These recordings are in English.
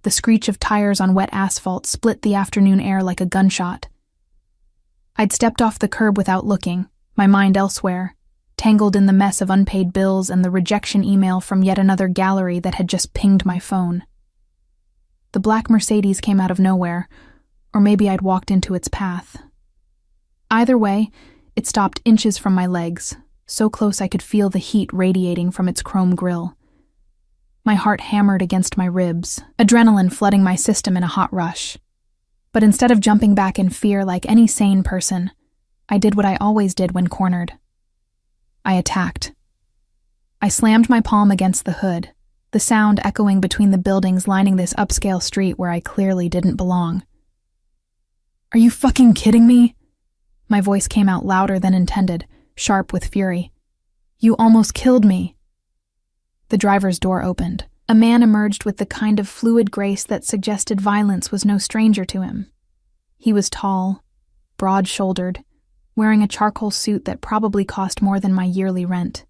The screech of tires on wet asphalt split the afternoon air like a gunshot. I'd stepped off the curb without looking, my mind elsewhere, tangled in the mess of unpaid bills and the rejection email from yet another gallery that had just pinged my phone. The black Mercedes came out of nowhere, or maybe I'd walked into its path. Either way, it stopped inches from my legs, so close I could feel the heat radiating from its chrome grille. My heart hammered against my ribs, adrenaline flooding my system in a hot rush. But instead of jumping back in fear like any sane person, I did what I always did when cornered. I attacked. I slammed my palm against the hood, the sound echoing between the buildings lining this upscale street where I clearly didn't belong. "Are you fucking kidding me?" My voice came out louder than intended, sharp with fury. "You almost killed me." The driver's door opened. A man emerged with the kind of fluid grace that suggested violence was no stranger to him. He was tall, broad-shouldered, wearing a charcoal suit that probably cost more than my yearly rent.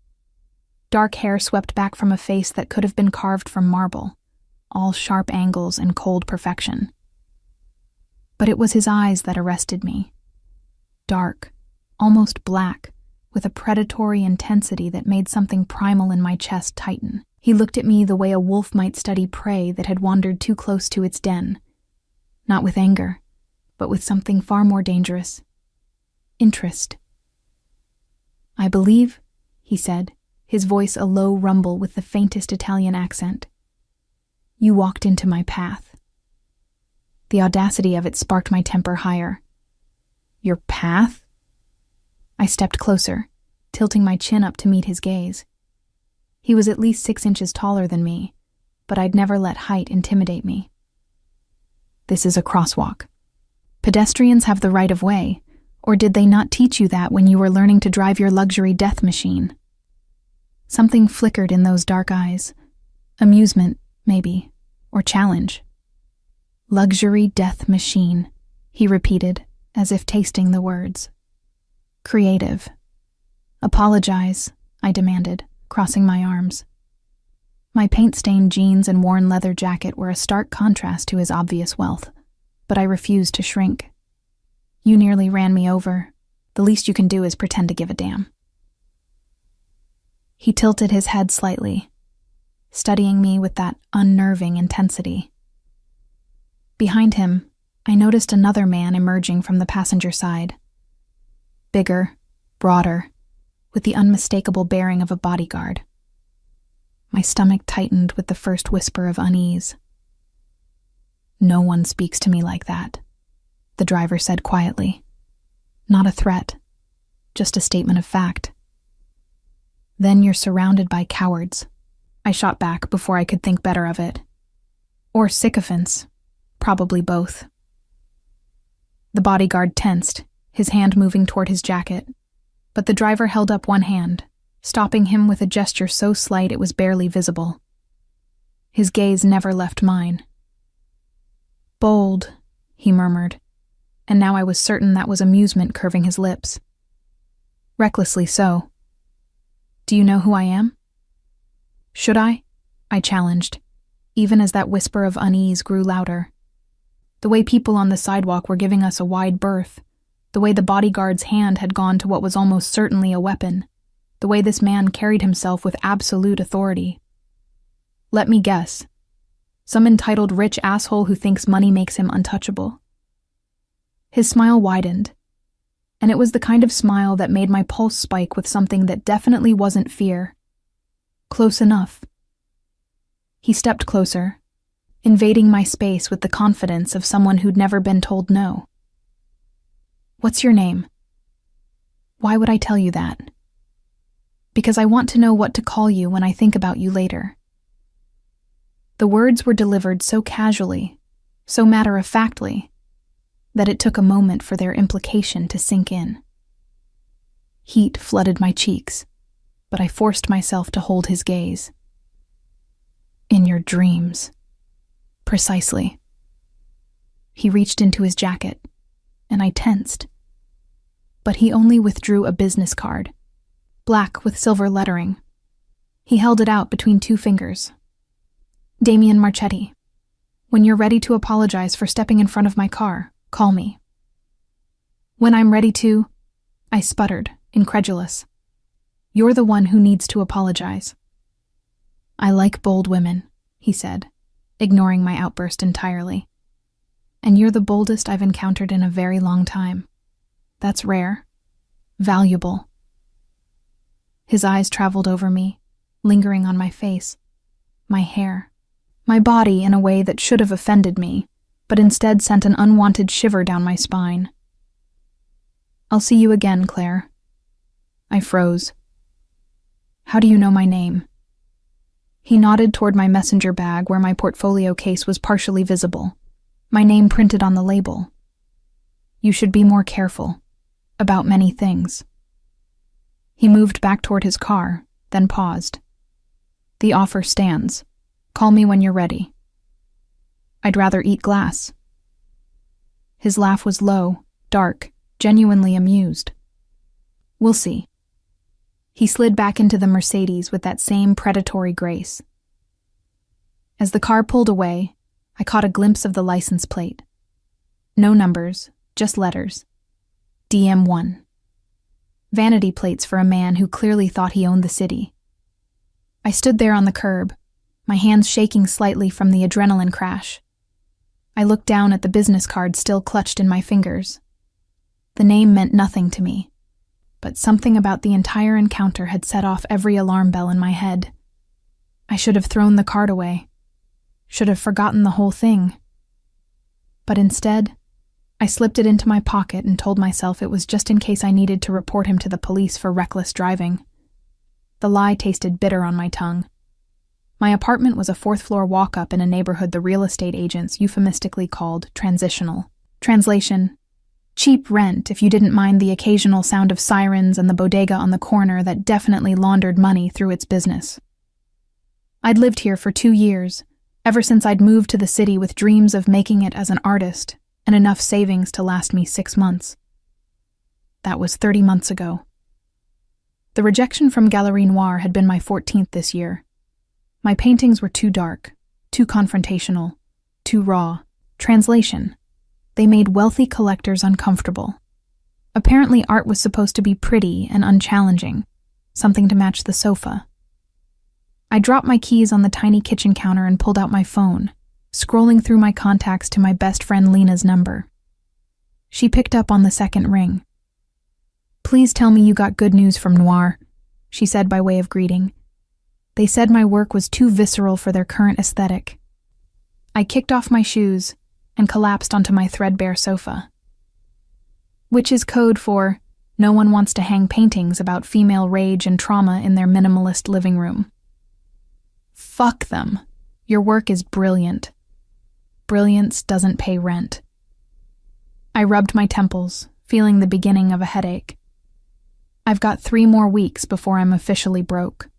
Dark hair swept back from a face that could have been carved from marble, all sharp angles and cold perfection. But it was his eyes that arrested me. Dark, almost black, with a predatory intensity that made something primal in my chest tighten. He looked at me the way a wolf might study prey that had wandered too close to its den. Not with anger, but with something far more dangerous. Interest. "I believe," he said, his voice a low rumble with the faintest Italian accent, "you walked into my path." The audacity of it sparked my temper higher. "Your path?" I stepped closer, tilting my chin up to meet his gaze. He was at least 6 inches taller than me, but I'd never let height intimidate me. "This is a crosswalk. Pedestrians have the right of way, or did they not teach you that when you were learning to drive your luxury death machine?" Something flickered in those dark eyes. Amusement, maybe, or challenge. "Luxury death machine," he repeated, as if tasting the words. "Creative." "Apologize," I demanded, crossing my arms. My paint-stained jeans and worn leather jacket were a stark contrast to his obvious wealth, but I refused to shrink. "You nearly ran me over. The least you can do is pretend to give a damn." He tilted his head slightly, studying me with that unnerving intensity. Behind him, I noticed another man emerging from the passenger side. Bigger, broader, with the unmistakable bearing of a bodyguard. My stomach tightened with the first whisper of unease. "No one speaks to me like that," the driver said quietly. "Not a threat, just a statement of fact." "Then you're surrounded by cowards," I shot back before I could think better of it. "Or sycophants, probably both." The bodyguard tensed, his hand moving toward his jacket, but the driver held up one hand, stopping him with a gesture so slight it was barely visible. His gaze never left mine. "Bold," he murmured, and now I was certain that was amusement curving his lips. Recklessly so. "Do you know who I am?" "Should I?" I challenged, even as that whisper of unease grew louder. The way people on the sidewalk were giving us a wide berth, the way the bodyguard's hand had gone to what was almost certainly a weapon, the way this man carried himself with absolute authority. "Let me guess. Some entitled rich asshole who thinks money makes him untouchable." His smile widened, and it was the kind of smile that made my pulse spike with something that definitely wasn't fear. Close enough. He stepped closer, invading my space with the confidence of someone who'd never been told no. "What's your name?" "Why would I tell you that?" "Because I want to know what to call you when I think about you later." The words were delivered so casually, so matter-of-factly, that it took a moment for their implication to sink in. Heat flooded my cheeks, but I forced myself to hold his gaze. "In your dreams." Precisely. He reached into his jacket, and I tensed. But he only withdrew a business card, black with silver lettering. He held it out between 2 fingers. "Damian Marchetti." When you're ready to apologize for stepping in front of my car, call me. When I'm ready to, I sputtered, incredulous. You're the one who needs to apologize. I like bold women, he said, ignoring my outburst entirely. And you're the boldest I've encountered in a very long time. That's rare. Valuable. His eyes traveled over me, lingering on my face, my hair, my body in a way that should have offended me, but instead sent an unwanted shiver down my spine. I'll see you again, Claire. I froze. How do you know my name? He nodded toward my messenger bag where my portfolio case was partially visible, my name printed on the label. You should be more careful. About many things. He moved back toward his car, then paused. The offer stands. Call me when you're ready. I'd rather eat glass. His laugh was low, dark, genuinely amused. We'll see. He slid back into the Mercedes with that same predatory grace. As the car pulled away, I caught a glimpse of the license plate. No numbers, just letters. DM1. Vanity plates for a man who clearly thought he owned the city. I stood there on the curb, my hands shaking slightly from the adrenaline crash. I looked down at the business card still clutched in my fingers. The name meant nothing to me, but something about the entire encounter had set off every alarm bell in my head. I should have thrown the card away, should have forgotten the whole thing. But instead, I slipped it into my pocket and told myself it was just in case I needed to report him to the police for reckless driving. The lie tasted bitter on my tongue. My apartment was a fourth-floor walk-up in a neighborhood the real estate agents euphemistically called transitional. Translation: cheap rent if you didn't mind the occasional sound of sirens and the bodega on the corner that definitely laundered money through its business. I'd lived here for 2 years, ever since I'd moved to the city with dreams of making it as an artist and enough savings to last me 6 months. That was 30 months ago. The rejection from Galerie Noire had been my 14th this year. My paintings were too dark, too confrontational, too raw. Translation: they made wealthy collectors uncomfortable. Apparently art was supposed to be pretty and unchallenging, something to match the sofa. I dropped my keys on the tiny kitchen counter and pulled out my phone, scrolling through my contacts to my best friend Lena's number. She picked up on the second ring. "Please tell me you got good news from Noir," she said by way of greeting. "They said my work was too visceral for their current aesthetic." I kicked off my shoes and collapsed onto my threadbare sofa. Which is code for, no one wants to hang paintings about female rage and trauma in their minimalist living room. Fuck them. Your work is brilliant. Brilliance doesn't pay rent. I rubbed my temples, feeling the beginning of a headache. I've got 3 more weeks before I'm officially broke.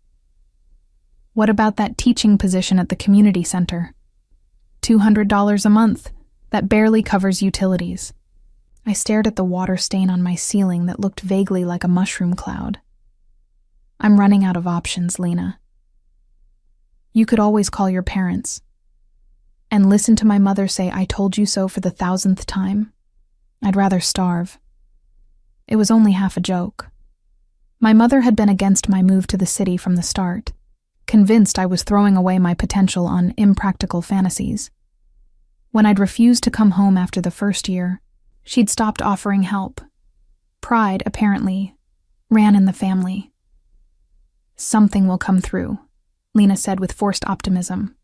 What about that teaching position at the community center? $200 a month. That barely covers utilities. I stared at the water stain on my ceiling that looked vaguely like a mushroom cloud. I'm running out of options, Lena. You could always call your parents. And listen to my mother say I told you so for the 1,000th time. I'd rather starve. It was only half a joke. My mother had been against my move to the city from the start, convinced I was throwing away my potential on impractical fantasies. When I'd refused to come home after the first year, she'd stopped offering help. Pride, apparently, ran in the family. Something will come through, Lena said with forced optimism.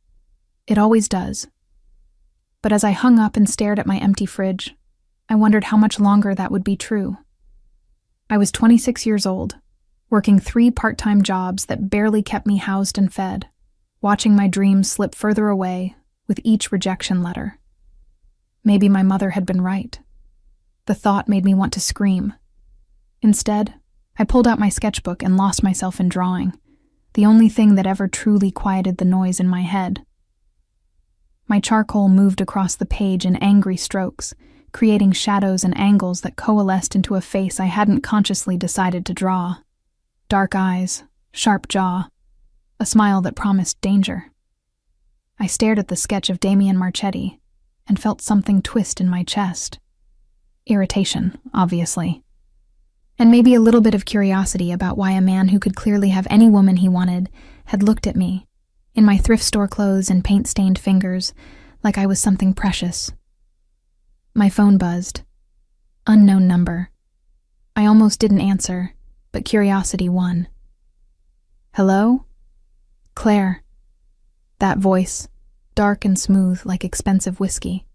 It always does. But as I hung up and stared at my empty fridge, I wondered how much longer that would be true. I was 26 years old, working 3 part-time jobs that barely kept me housed and fed, watching my dreams slip further away with each rejection letter. Maybe my mother had been right. The thought made me want to scream. Instead, I pulled out my sketchbook and lost myself in drawing, the only thing that ever truly quieted the noise in my head. My charcoal moved across the page in angry strokes, creating shadows and angles that coalesced into a face I hadn't consciously decided to draw. Dark eyes, sharp jaw, a smile that promised danger. I stared at the sketch of Damian Marchetti and felt something twist in my chest. Irritation, obviously. And maybe a little bit of curiosity about why a man who could clearly have any woman he wanted had looked at me, in my thrift store clothes and paint-stained fingers, like I was something precious. My phone buzzed. Unknown number. I almost didn't answer, but curiosity won. Hello? Claire. That voice, dark and smooth like expensive whiskey.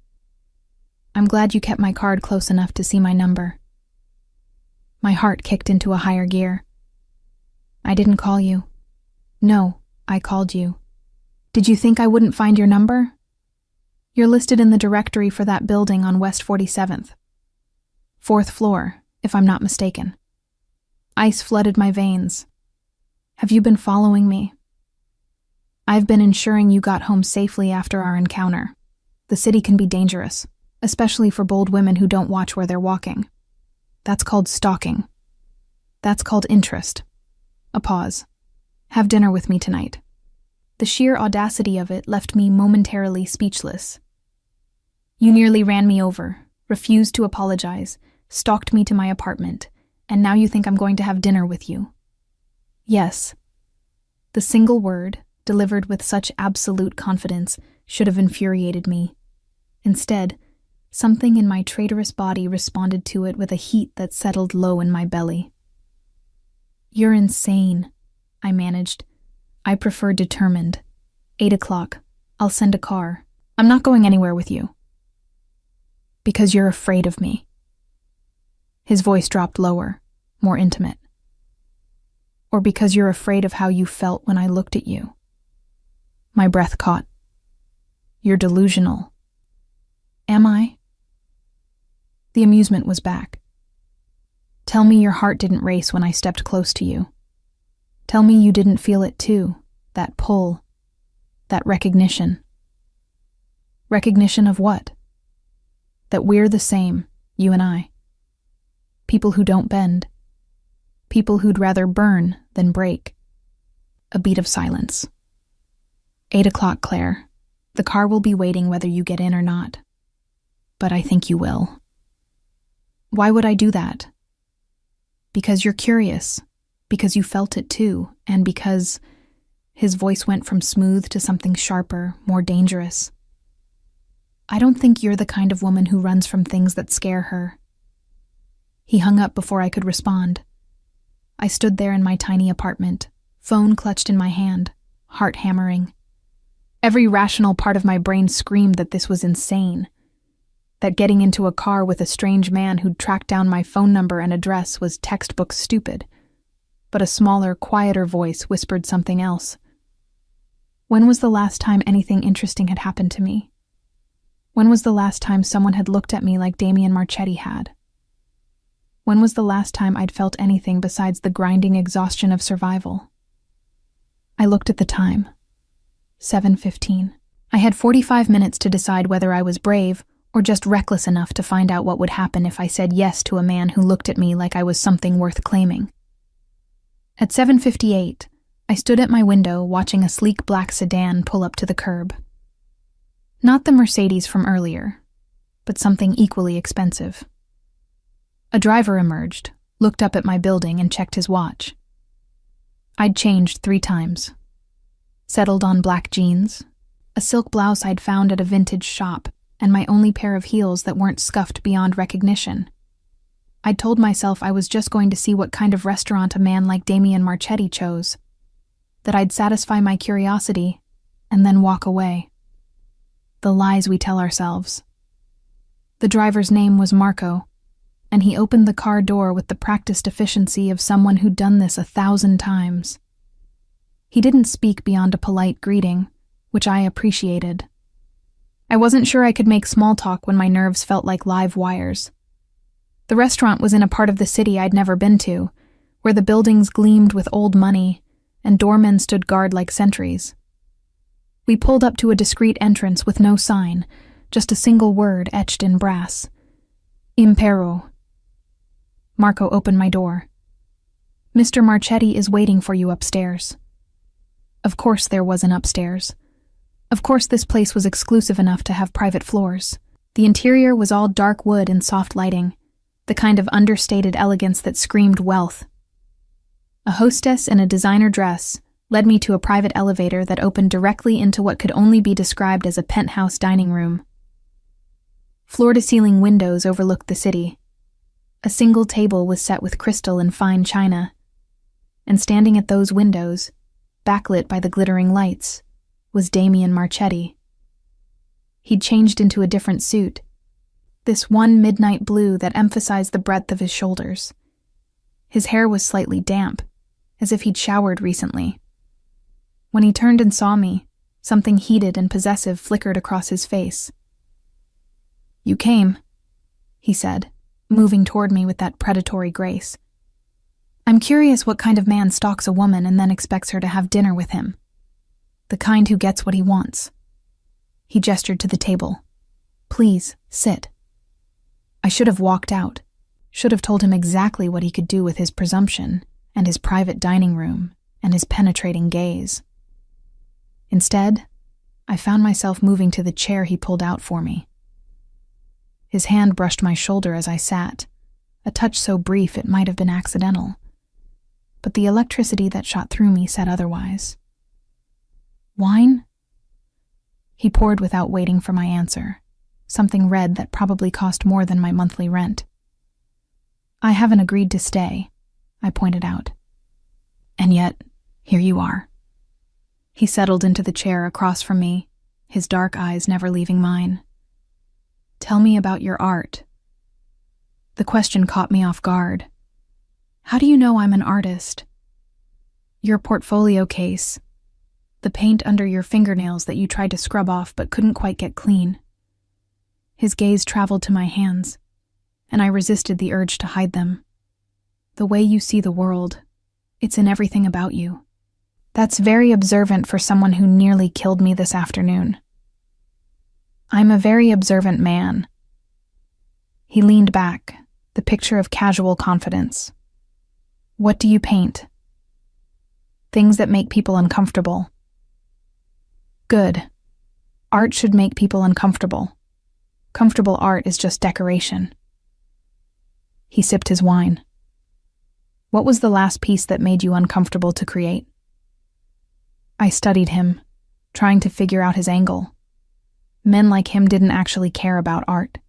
I'm glad you kept my card close enough to see my number. My heart kicked into a higher gear. I didn't call you. No, I called you. Did you think I wouldn't find your number? You're listed in the directory for that building on West 47th. 4th floor, if I'm not mistaken. Ice flooded my veins. Have you been following me? I've been ensuring you got home safely after our encounter. The city can be dangerous, especially for bold women who don't watch where they're walking. That's called stalking. That's called interest. A pause. Have dinner with me tonight. The sheer audacity of it left me momentarily speechless. You nearly ran me over, refused to apologize, stalked me to my apartment, and now you think I'm going to have dinner with you. Yes. The single word, delivered with such absolute confidence, should have infuriated me. Instead, something in my traitorous body responded to it with a heat that settled low in my belly. You're insane, I managed. I prefer determined. 8 o'clock. I'll send a car. I'm not going anywhere with you. Because you're afraid of me. His voice dropped lower, more intimate. Or because you're afraid of how you felt when I looked at you. My breath caught. You're delusional. Am I? The amusement was back. Tell me your heart didn't race when I stepped close to you. Tell me you didn't feel it too, that pull, that recognition. Recognition of what? That we're the same, you and I. People who don't bend. People who'd rather burn than break. A beat of silence. 8 o'clock, Claire. The car will be waiting whether you get in or not. But I think you will. Why would I do that? Because you're curious. Because you felt it too, and because his voice went from smooth to something sharper, more dangerous. I don't think you're the kind of woman who runs from things that scare her. He hung up before I could respond. I stood there in my tiny apartment, phone clutched in my hand, heart hammering. Every rational part of my brain screamed that this was insane, that getting into a car with a strange man who'd tracked down my phone number and address was textbook stupid. But a smaller, quieter voice whispered something else. When was the last time anything interesting had happened to me? When was the last time someone had looked at me like Damian Marchetti had? When was the last time I'd felt anything besides the grinding exhaustion of survival? I looked at the time. 7:15. I had 45 minutes to decide whether I was brave or just reckless enough to find out what would happen if I said yes to a man who looked at me like I was something worth claiming. At 7:58, I stood at my window watching a sleek black sedan pull up to the curb. Not the Mercedes from earlier, but something equally expensive. A driver emerged, looked up at my building and checked his watch. I'd changed 3 times. Settled on black jeans, a silk blouse I'd found at a vintage shop, and my only pair of heels that weren't scuffed beyond recognition. I'd told myself I was just going to see what kind of restaurant a man like Damian Marchetti chose, that I'd satisfy my curiosity and then walk away. The lies we tell ourselves. The driver's name was Marco, and he opened the car door with the practiced efficiency of someone who'd done this 1,000 times. He didn't speak beyond a polite greeting, which I appreciated. I wasn't sure I could make small talk when my nerves felt like live wires. The restaurant was in a part of the city I'd never been to, where the buildings gleamed with old money and doormen stood guard like sentries. We pulled up to a discreet entrance with no sign, just a single word etched in brass. Imper. Marco opened my door. Mr. Marchetti is waiting for you upstairs. Of course there was an upstairs. Of course, this place was exclusive enough to have private floors. The interior was all dark wood and soft lighting, the kind of understated elegance that screamed wealth. A hostess in a designer dress led me to a private elevator that opened directly into what could only be described as a penthouse dining room. Floor-to-ceiling windows overlooked the city. A single table was set with crystal and fine china, and standing at those windows, backlit by the glittering lights, was Damian Marchetti. He'd changed into a different suit, this one midnight blue that emphasized the breadth of his shoulders. His hair was slightly damp, as if he'd showered recently. When he turned and saw me, something heated and possessive flickered across his face. "You came," he said, moving toward me with that predatory grace. "I'm curious what kind of man stalks a woman and then expects her to have dinner with him. The kind who gets what he wants." He gestured to the table. "Please, sit." I should have walked out, should have told him exactly what he could do with his presumption and his private dining room and his penetrating gaze. Instead, I found myself moving to the chair he pulled out for me. His hand brushed my shoulder as I sat, a touch so brief it might have been accidental. But the electricity that shot through me said otherwise. "Wine?" He poured without waiting for my answer, something red that probably cost more than my monthly rent. "I haven't agreed to stay," I pointed out. "And yet, here you are." He settled into the chair across from me, his dark eyes never leaving mine. "Tell me about your art." The question caught me off guard. "How do you know I'm an artist?" "Your portfolio case. The paint under your fingernails that you tried to scrub off but couldn't quite get clean." His gaze traveled to my hands, and I resisted the urge to hide them. "The way you see the world, it's in everything about you. That's very observant for someone who nearly killed me this afternoon." "I'm a very observant man." He leaned back, the picture of casual confidence. "What do you paint?" "Things that make people uncomfortable." "Good. Art should make people uncomfortable. Comfortable art is just decoration." He sipped his wine. "What was the last piece that made you uncomfortable to create?" I studied him, trying to figure out his angle. Men like him didn't actually care about art.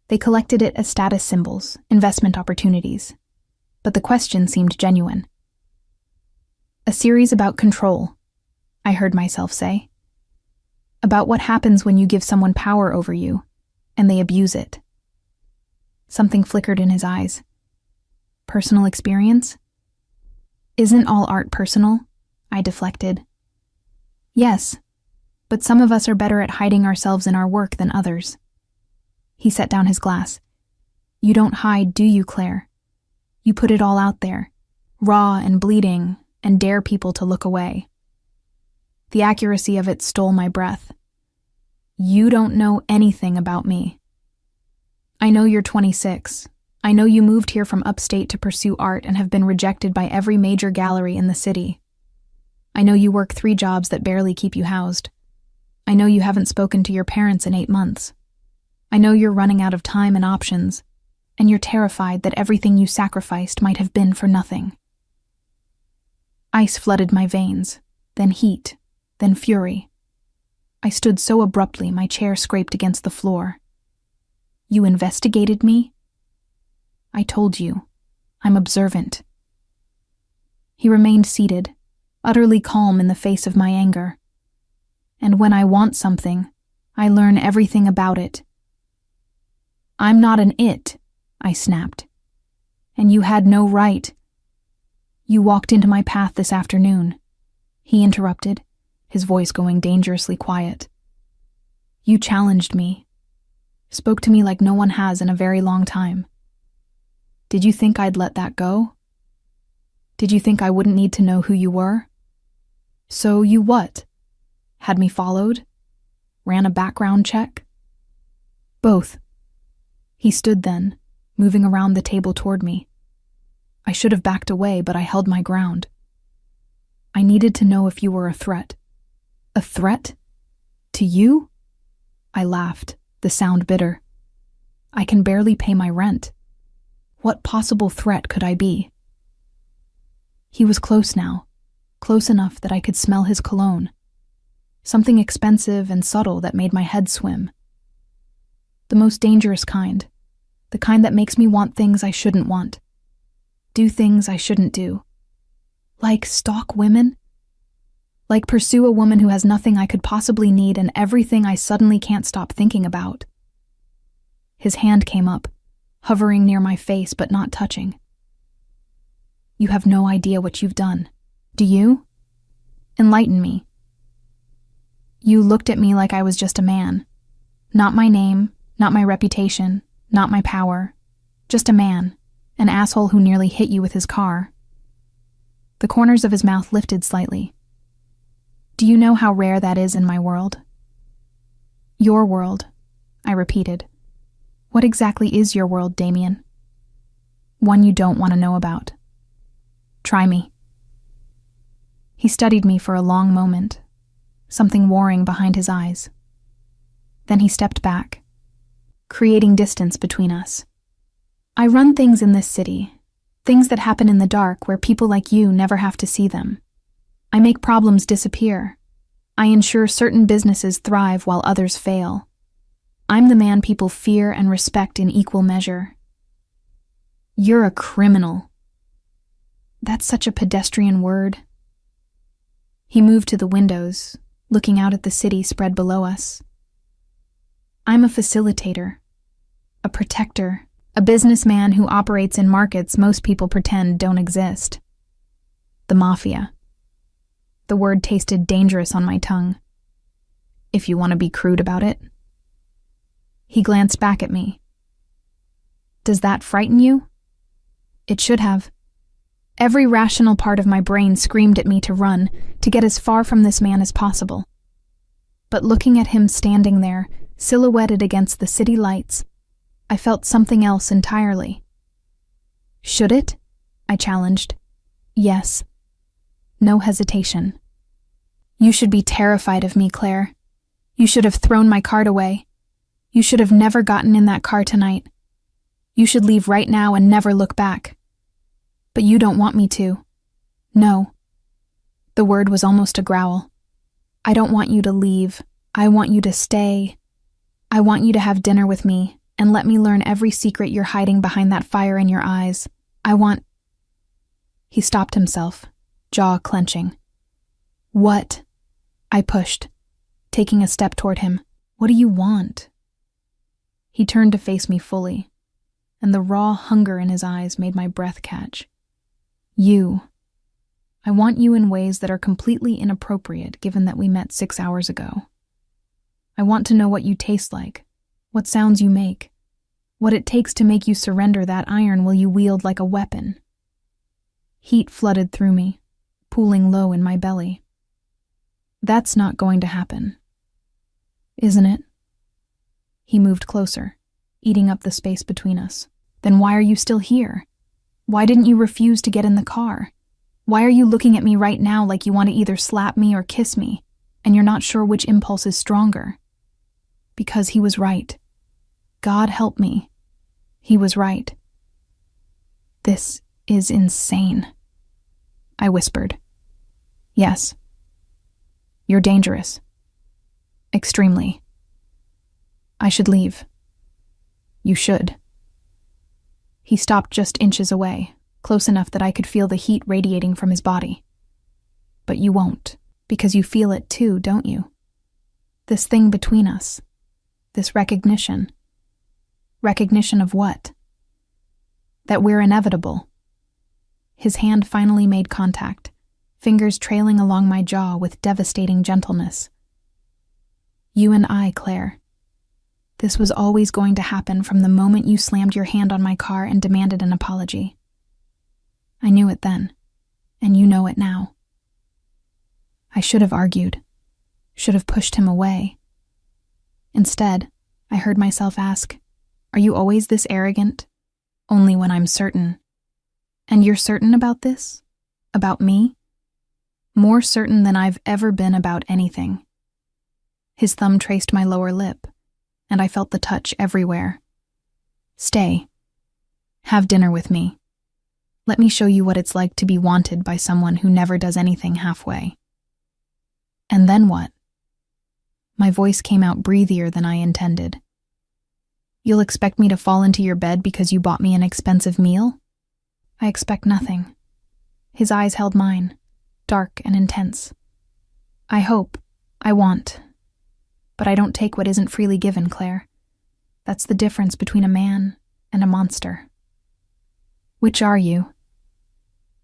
They collected it as status symbols, investment opportunities. But the question seemed genuine. "A series about control," I heard myself say. "About what happens when you give someone power over you, and they abuse it." Something flickered in his eyes. "Personal experience?" "Isn't all art personal?" I deflected. "Yes, but some of us are better at hiding ourselves in our work than others." He set down his glass. "You don't hide, do you, Clare? You put it all out there, raw and bleeding, and dare people to look away." The accuracy of it stole my breath. "You don't know anything about me. I know you're 26. I know you moved here from upstate to pursue art and have been rejected by every major gallery in the city. I know you work 3 jobs that barely keep you housed. I know you haven't spoken to your parents in 8 months. I know you're running out of time and options, and you're terrified that everything you sacrificed might have been for nothing." Ice flooded my veins, then heat, then fury. I stood so abruptly my chair scraped against the floor. "You investigated me?" "I told you. I'm observant." He remained seated, utterly calm in the face of my anger. "And when I want something, I learn everything about it." "I'm not an it," I snapped. "And you had no right." "You walked into my path this afternoon," he interrupted, his voice going dangerously quiet. "You challenged me, spoke to me like no one has in a very long time. Did you think I'd let that go? Did you think I wouldn't need to know who you were? So you what? Had me followed? Ran a background check?" "Both." He stood then, moving around the table toward me. I should have backed away, but I held my ground. "I needed to know if you were a threat." "A threat?" To you? I laughed, the sound bitter. I can barely pay my rent. What possible threat could I be? He was close now, close enough that I could smell his cologne. Something expensive and subtle that made my head swim. The most dangerous kind. The kind that makes me want things I shouldn't want. Do things I shouldn't do. Like stalk women? Like pursue a woman who has nothing I could possibly need and everything I suddenly can't stop thinking about. His hand came up, hovering near my face but not touching. You have no idea what you've done. Do you? Enlighten me. You looked at me like I was just a man. Not my name, not my reputation, not my power. Just a man, an asshole who nearly hit you with his car. The corners of his mouth lifted slightly. Do you know how rare that is in my world? Your world, I repeated. What exactly is your world, Damian? One you don't want to know about. Try me. He studied me for a long moment, something warring behind his eyes. Then he stepped back, creating distance between us. I run things in this city, things that happen in the dark where people like you never have to see them. I make problems disappear. I ensure certain businesses thrive while others fail. I'm the man people fear and respect in equal measure. You're a criminal. That's such a pedestrian word. He moved to the windows, looking out at the city spread below us. I'm a facilitator, a protector, a businessman who operates in markets most people pretend don't exist. The Mafia. The word tasted dangerous on my tongue. If you want to be crude about it. He glanced back at me. Does that frighten you? It should have. Every rational part of my brain screamed at me to run, to get as far from this man as possible. But looking at him standing there, silhouetted against the city lights, I felt something else entirely. Should it? I challenged. Yes. No hesitation. You should be terrified of me, Clare. You should have thrown my card away. You should have never gotten in that car tonight. You should leave right now and never look back. But you don't want me to. No. The word was almost a growl. I don't want you to leave. I want you to stay. I want you to have dinner with me and let me learn every secret you're hiding behind that fire in your eyes. I want... He stopped himself, jaw clenching. What? I pushed, taking a step toward him. What do you want? He turned to face me fully, and the raw hunger in his eyes made my breath catch. You. I want you in ways that are completely inappropriate given that we met 6 hours ago. I want to know what you taste like, what sounds you make, what it takes to make you surrender that iron will you wield like a weapon. Heat flooded through me, pooling low in my belly. That's not going to happen. Isn't it? He moved closer, eating up the space between us. Then why are you still here? Why didn't you refuse to get in the car? Why are you looking at me right now like you want to either slap me or kiss me, and you're not sure which impulse is stronger? Because he was right. God help me. He was right. This is insane, I whispered. Yes. You're dangerous. Extremely. I should leave. You should. He stopped just inches away, close enough that I could feel the heat radiating from his body. But you won't, because you feel it too, don't you? This thing between us. This recognition. Recognition of what? That we're inevitable. His hand finally made contact, fingers trailing along my jaw with devastating gentleness. You and I, Clare. This was always going to happen from the moment you slammed your hand on my car and demanded an apology. I knew it then, and you know it now. I should have argued, should have pushed him away. Instead, I heard myself ask, "Are you always this arrogant?" Only when I'm certain. And you're certain about this? About me? More certain than I've ever been about anything. His thumb traced my lower lip, and I felt the touch everywhere. Stay. Have dinner with me. Let me show you what it's like to be wanted by someone who never does anything halfway. And then what? My voice came out breathier than I intended. You'll expect me to fall into your bed because you bought me an expensive meal? I expect nothing. His eyes held mine, dark and intense. I hope, I want. But I don't take what isn't freely given, Claire. That's the difference between a man and a monster. Which are you?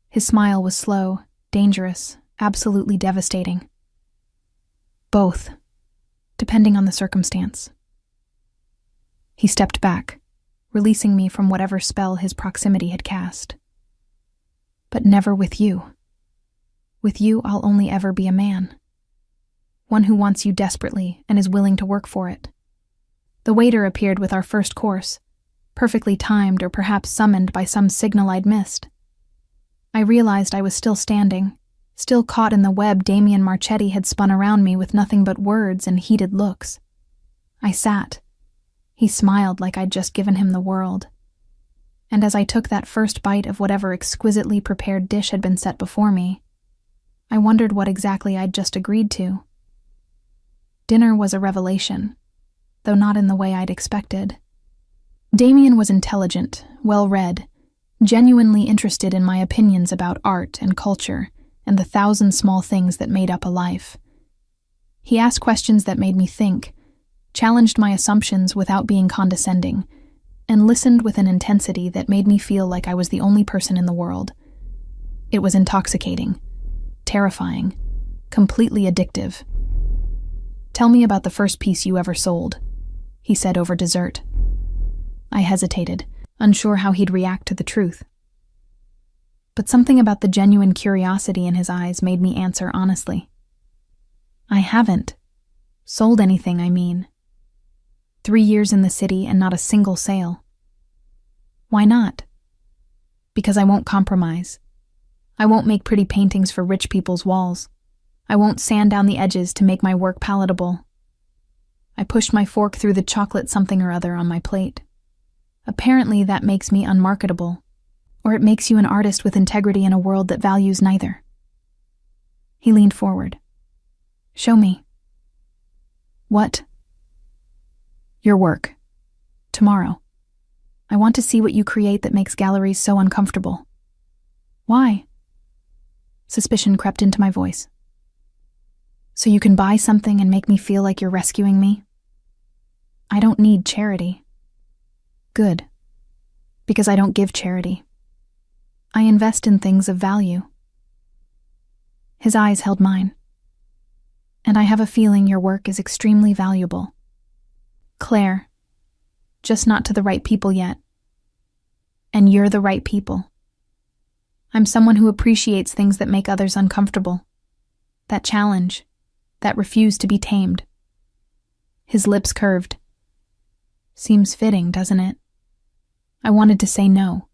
His smile was slow, dangerous, absolutely devastating. Both, depending on the circumstance. He stepped back, releasing me from whatever spell his proximity had cast. But never with you. With you, I'll only ever be a man. One who wants you desperately and is willing to work for it. The waiter appeared with our first course, perfectly timed or perhaps summoned by some signal I'd missed. I realized I was still standing, still caught in the web Damian Marchetti had spun around me with nothing but words and heated looks. I sat. He smiled like I'd just given him the world. And as I took that first bite of whatever exquisitely prepared dish had been set before me, I wondered what exactly I'd just agreed to. Dinner was a revelation, though not in the way I'd expected. Damian was intelligent, well-read, genuinely interested in my opinions about art and culture and the thousand small things that made up a life. He asked questions that made me think, challenged my assumptions without being condescending, and listened with an intensity that made me feel like I was the only person in the world. It was intoxicating, terrifying, completely addictive. Tell me about the first piece you ever sold, he said over dessert. I hesitated, unsure how he'd react to the truth. But something about the genuine curiosity in his eyes made me answer honestly. I haven't. Sold anything, I mean. 3 years in the city and not a single sale. Why not? Because I won't compromise. I won't make pretty paintings for rich people's walls. I won't sand down the edges to make my work palatable. I pushed my fork through the chocolate something or other on my plate. Apparently that makes me unmarketable, or it makes you an artist with integrity in a world that values neither. He leaned forward. Show me. What? Your work. Tomorrow. I want to see what you create that makes galleries so uncomfortable. Why? Suspicion crept into my voice. So you can buy something and make me feel like you're rescuing me? I don't need charity. Good. Because I don't give charity. I invest in things of value. His eyes held mine. And I have a feeling your work is extremely valuable. Claire. Just not to the right people yet. And you're the right people. I'm someone who appreciates things that make others uncomfortable. That challenge. That refuse to be tamed. His lips curved. Seems fitting, doesn't it? I wanted to say no.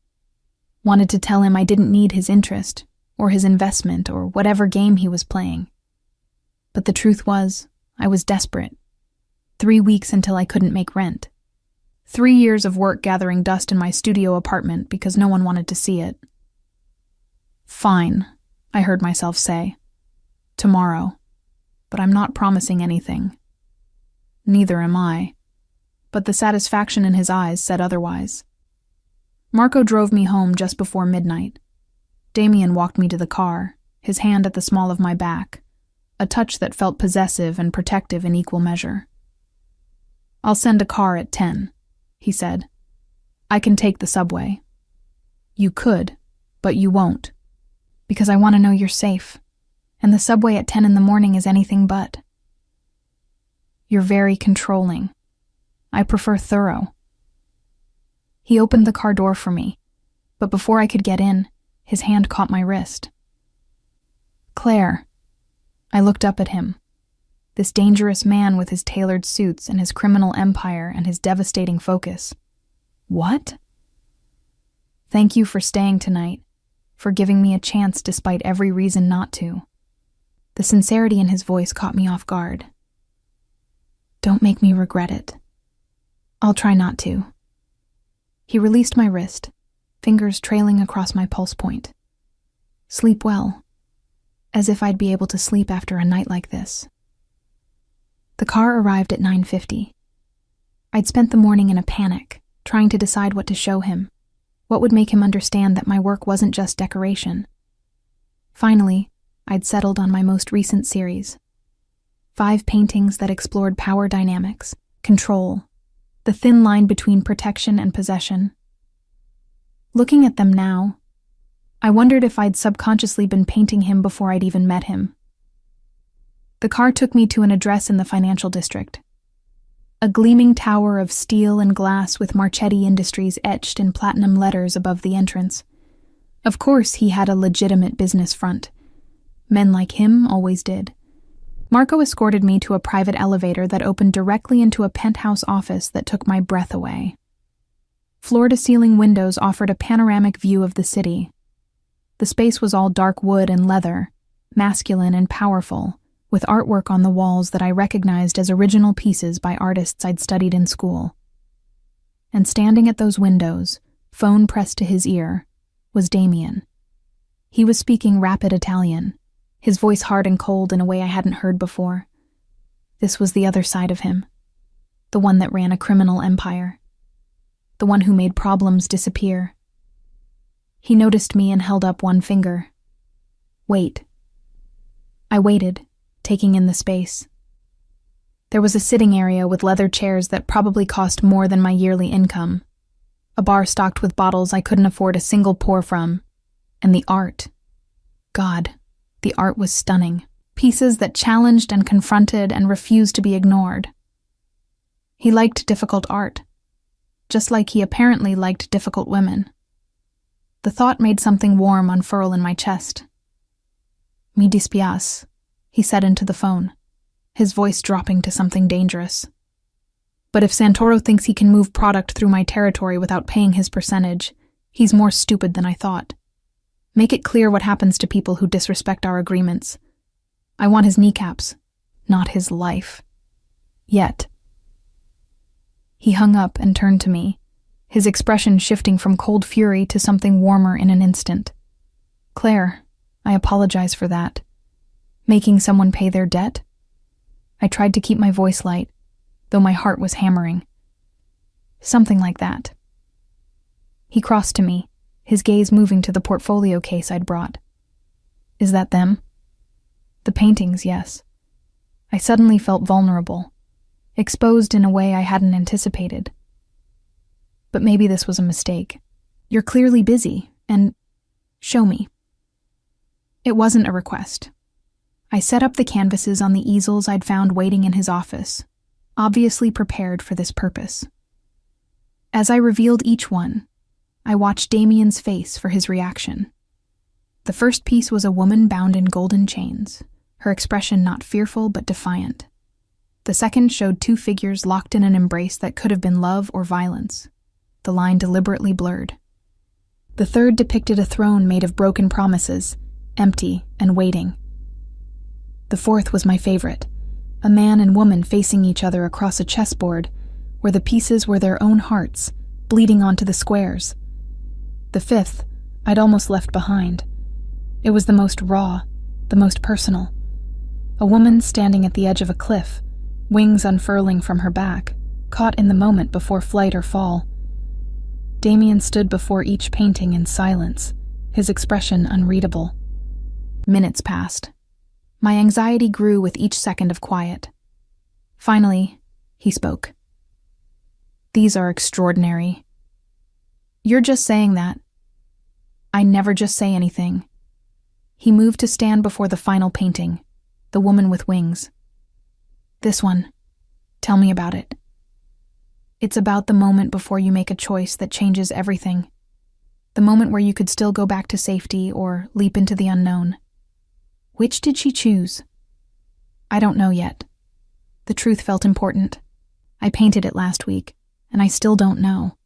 Wanted to tell him I didn't need his interest, or his investment, or whatever game he was playing. But the truth was, I was desperate. 3 weeks until I couldn't make rent. 3 years of work gathering dust in my studio apartment because no one wanted to see it. Fine, I heard myself say. Tomorrow. But I'm not promising anything. Neither am I. But the satisfaction in his eyes said otherwise. Marco drove me home just before midnight. Damian walked me to the car, his hand at the small of my back, a touch that felt possessive and protective in equal measure. I'll send a car at 10, he said. I can take the subway. You could, but you won't. Because I want to know you're safe. And the subway at 10 in the morning is anything but. You're very controlling. I prefer thorough. He opened the car door for me, but before I could get in, his hand caught my wrist. Claire. I looked up at him. This dangerous man with his tailored suits and his criminal empire and his devastating focus. What? Thank you for staying tonight, for giving me a chance despite every reason not to. The sincerity in his voice caught me off guard. Don't make me regret it. I'll try not to. He released my wrist, fingers trailing across my pulse point. Sleep well, as if I'd be able to sleep after a night like this. The car arrived at 9:50. I'd spent the morning in a panic, trying to decide what to show him, what would make him understand that my work wasn't just decoration. Finally, I'd settled on my most recent series. 5 paintings that explored power dynamics, control, the thin line between protection and possession. Looking at them now, I wondered if I'd subconsciously been painting him before I'd even met him. The car took me to an address in the financial district. A gleaming tower of steel and glass with Marchetti Industries etched in platinum letters above the entrance. Of course, he had a legitimate business front. Men like him always did. Marco escorted me to a private elevator that opened directly into a penthouse office that took my breath away. Floor-to-ceiling windows offered a panoramic view of the city. The space was all dark wood and leather, masculine and powerful, with artwork on the walls that I recognized as original pieces by artists I'd studied in school. And standing at those windows, phone pressed to his ear, was Damian. He was speaking rapid Italian, his voice hard and cold in a way I hadn't heard before. This was the other side of him, the one that ran a criminal empire, the one who made problems disappear. He noticed me and held up one finger. Wait. I waited, taking in the space. There was a sitting area with leather chairs that probably cost more than my yearly income, a bar stocked with bottles I couldn't afford a single pour from, and the art. God, the art was stunning. Pieces that challenged and confronted and refused to be ignored. He liked difficult art, just like he apparently liked difficult women. The thought made something warm unfurl in my chest. Mi dispiace, he said into the phone, his voice dropping to something dangerous. But if Santoro thinks he can move product through my territory without paying his percentage, he's more stupid than I thought. Make it clear what happens to people who disrespect our agreements. I want his kneecaps, not his life. Yet. He hung up and turned to me, his expression shifting from cold fury to something warmer in an instant. Claire, I apologize for that. Making someone pay their debt? I tried to keep my voice light, though my heart was hammering. Something like that. He crossed to me, his gaze moving to the portfolio case I'd brought. Is that them? The paintings, yes. I suddenly felt vulnerable, exposed in a way I hadn't anticipated. But maybe this was a mistake. You're clearly busy, and show me. It wasn't a request. I set up the canvases on the easels I'd found waiting in his office, obviously prepared for this purpose. As I revealed each one, I watched Damian's face for his reaction. The first piece was a woman bound in golden chains, her expression not fearful but defiant. The second showed 2 figures locked in an embrace that could have been love or violence, the line deliberately blurred. The third depicted a throne made of broken promises, empty and waiting. The fourth was my favorite, a man and woman facing each other across a chessboard where the pieces were their own hearts, bleeding onto the squares. The fifth, I'd almost left behind. It was the most raw, the most personal. A woman standing at the edge of a cliff, wings unfurling from her back, caught in the moment before flight or fall. Damian stood before each painting in silence, his expression unreadable. Minutes passed. My anxiety grew with each second of quiet. Finally, he spoke. These are extraordinary. You're just saying that. I never just say anything. He moved to stand before the final painting, the woman with wings. This one. Tell me about it. It's about the moment before you make a choice that changes everything. The moment where you could still go back to safety or leap into the unknown. Which did she choose? I don't know yet. The truth felt important. I painted it last week, and I still don't know.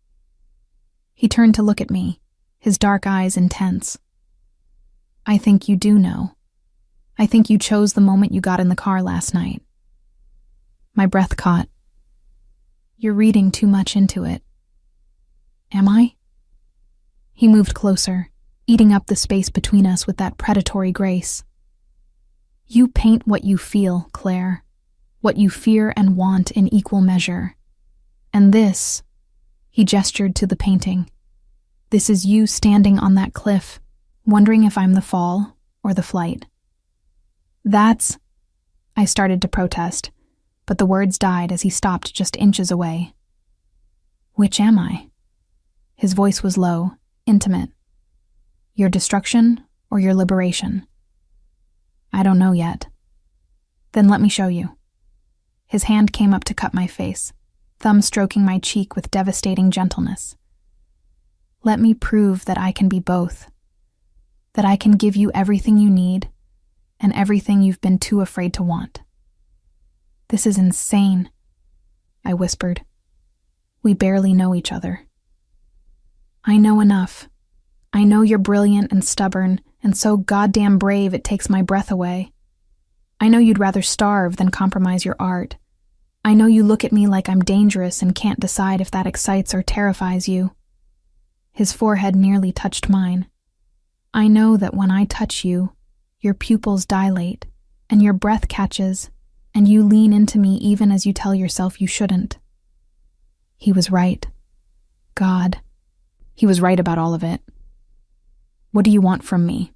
He turned to look at me, his dark eyes intense. I think you do know. I think you chose the moment you got in the car last night. My breath caught. You're reading too much into it. Am I? He moved closer, eating up the space between us with that predatory grace. You paint what you feel, Clare, what you fear and want in equal measure. And this, he gestured to the painting, this is you standing on that cliff, wondering if I'm the fall or the flight. That's... I started to protest, but the words died as he stopped just inches away. Which am I? His voice was low, intimate. Your destruction or your liberation? I don't know yet. Then let me show you. His hand came up to cut my face, thumb stroking my cheek with devastating gentleness. Let me prove that I can be both, that I can give you everything you need and everything you've been too afraid to want. This is insane, I whispered. We barely know each other. I know enough. I know you're brilliant and stubborn and so goddamn brave it takes my breath away. I know you'd rather starve than compromise your art. I know you look at me like I'm dangerous and can't decide if that excites or terrifies you. His forehead nearly touched mine. I know that when I touch you, your pupils dilate and your breath catches and you lean into me even as you tell yourself you shouldn't. He was right. God. He was right about all of it. What do you want from me?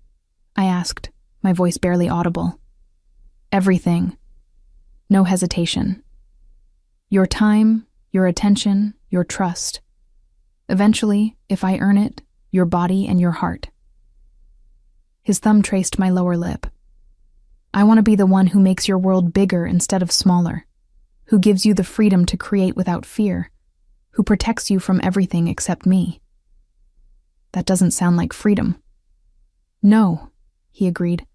I asked, my voice barely audible. Everything. No hesitation. Your time, your attention, your trust. Eventually, if I earn it, your body and your heart. His thumb traced my lower lip. I want to be the one who makes your world bigger instead of smaller, who gives you the freedom to create without fear, who protects you from everything except me. That doesn't sound like freedom. No, he agreed.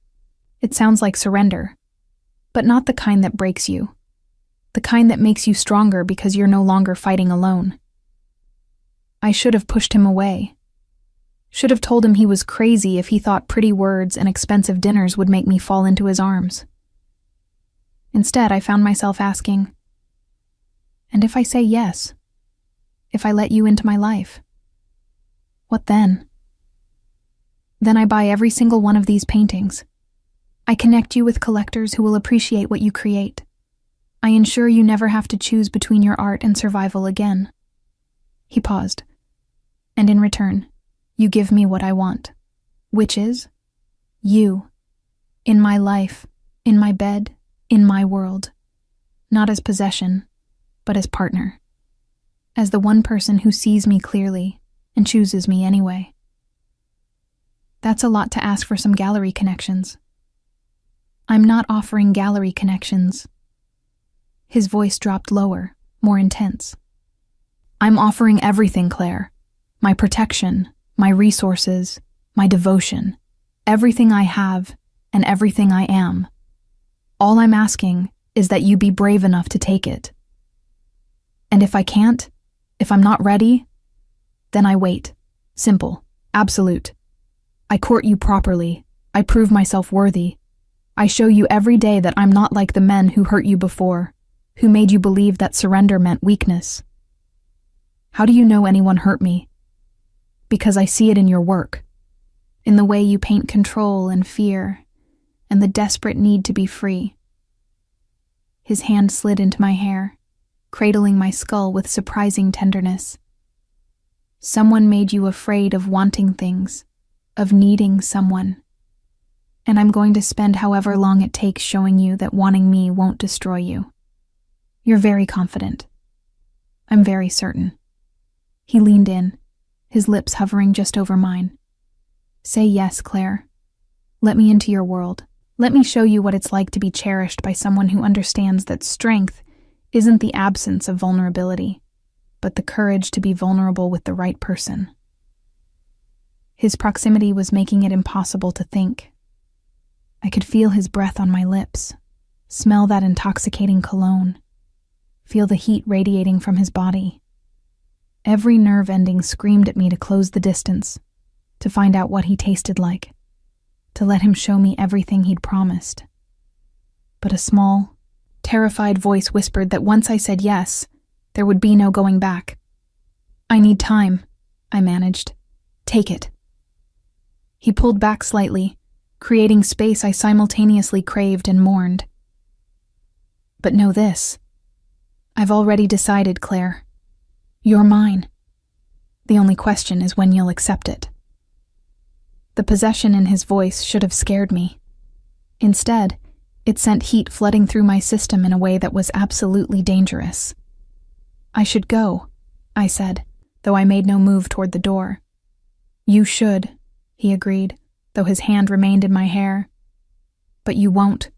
It sounds like surrender, but not the kind that breaks you, the kind that makes you stronger because you're no longer fighting alone. I should have pushed him away. Should have told him he was crazy if he thought pretty words and expensive dinners would make me fall into his arms. Instead, I found myself asking, and if I say yes? If I let you into my life? What then? Then I buy every single one of these paintings. I connect you with collectors who will appreciate what you create. I ensure you never have to choose between your art and survival again. He paused. And in return, you give me what I want, which is you, in my life, in my bed, in my world, not as possession, but as partner, as the one person who sees me clearly and chooses me anyway. That's a lot to ask for some gallery connections. I'm not offering gallery connections. His voice dropped lower, more intense. I'm offering everything, Clare. My protection, my resources, my devotion, everything I have and everything I am. All I'm asking is that you be brave enough to take it. And if I can't, if I'm not ready, then I wait. Simple, absolute. I court you properly. I prove myself worthy. I show you every day that I'm not like the men who hurt you before, who made you believe that surrender meant weakness. How do you know anyone hurt me? Because I see it in your work, in the way you paint control and fear, and the desperate need to be free. His hand slid into my hair, cradling my skull with surprising tenderness. Someone made you afraid of wanting things, of needing someone. And I'm going to spend however long it takes showing you that wanting me won't destroy you. You're very confident. I'm very certain. He leaned in, his lips hovering just over mine. Say yes, Clare. Let me into your world. Let me show you what it's like to be cherished by someone who understands that strength isn't the absence of vulnerability, but the courage to be vulnerable with the right person. His proximity was making it impossible to think. I could feel his breath on my lips, smell that intoxicating cologne, feel the heat radiating from his body. Every nerve ending screamed at me to close the distance, to find out what he tasted like, to let him show me everything he'd promised. But a small, terrified voice whispered that once I said yes, there would be no going back. "I need time," I managed. "Take it." He pulled back slightly, creating space I simultaneously craved and mourned. "But know this. I've already decided, Claire. You're mine. The only question is when you'll accept it." The possession in his voice should have scared me. Instead, it sent heat flooding through my system in a way that was absolutely dangerous. "I should go," I said, though I made no move toward the door. "You should," he agreed, though his hand remained in my hair. "But you won't,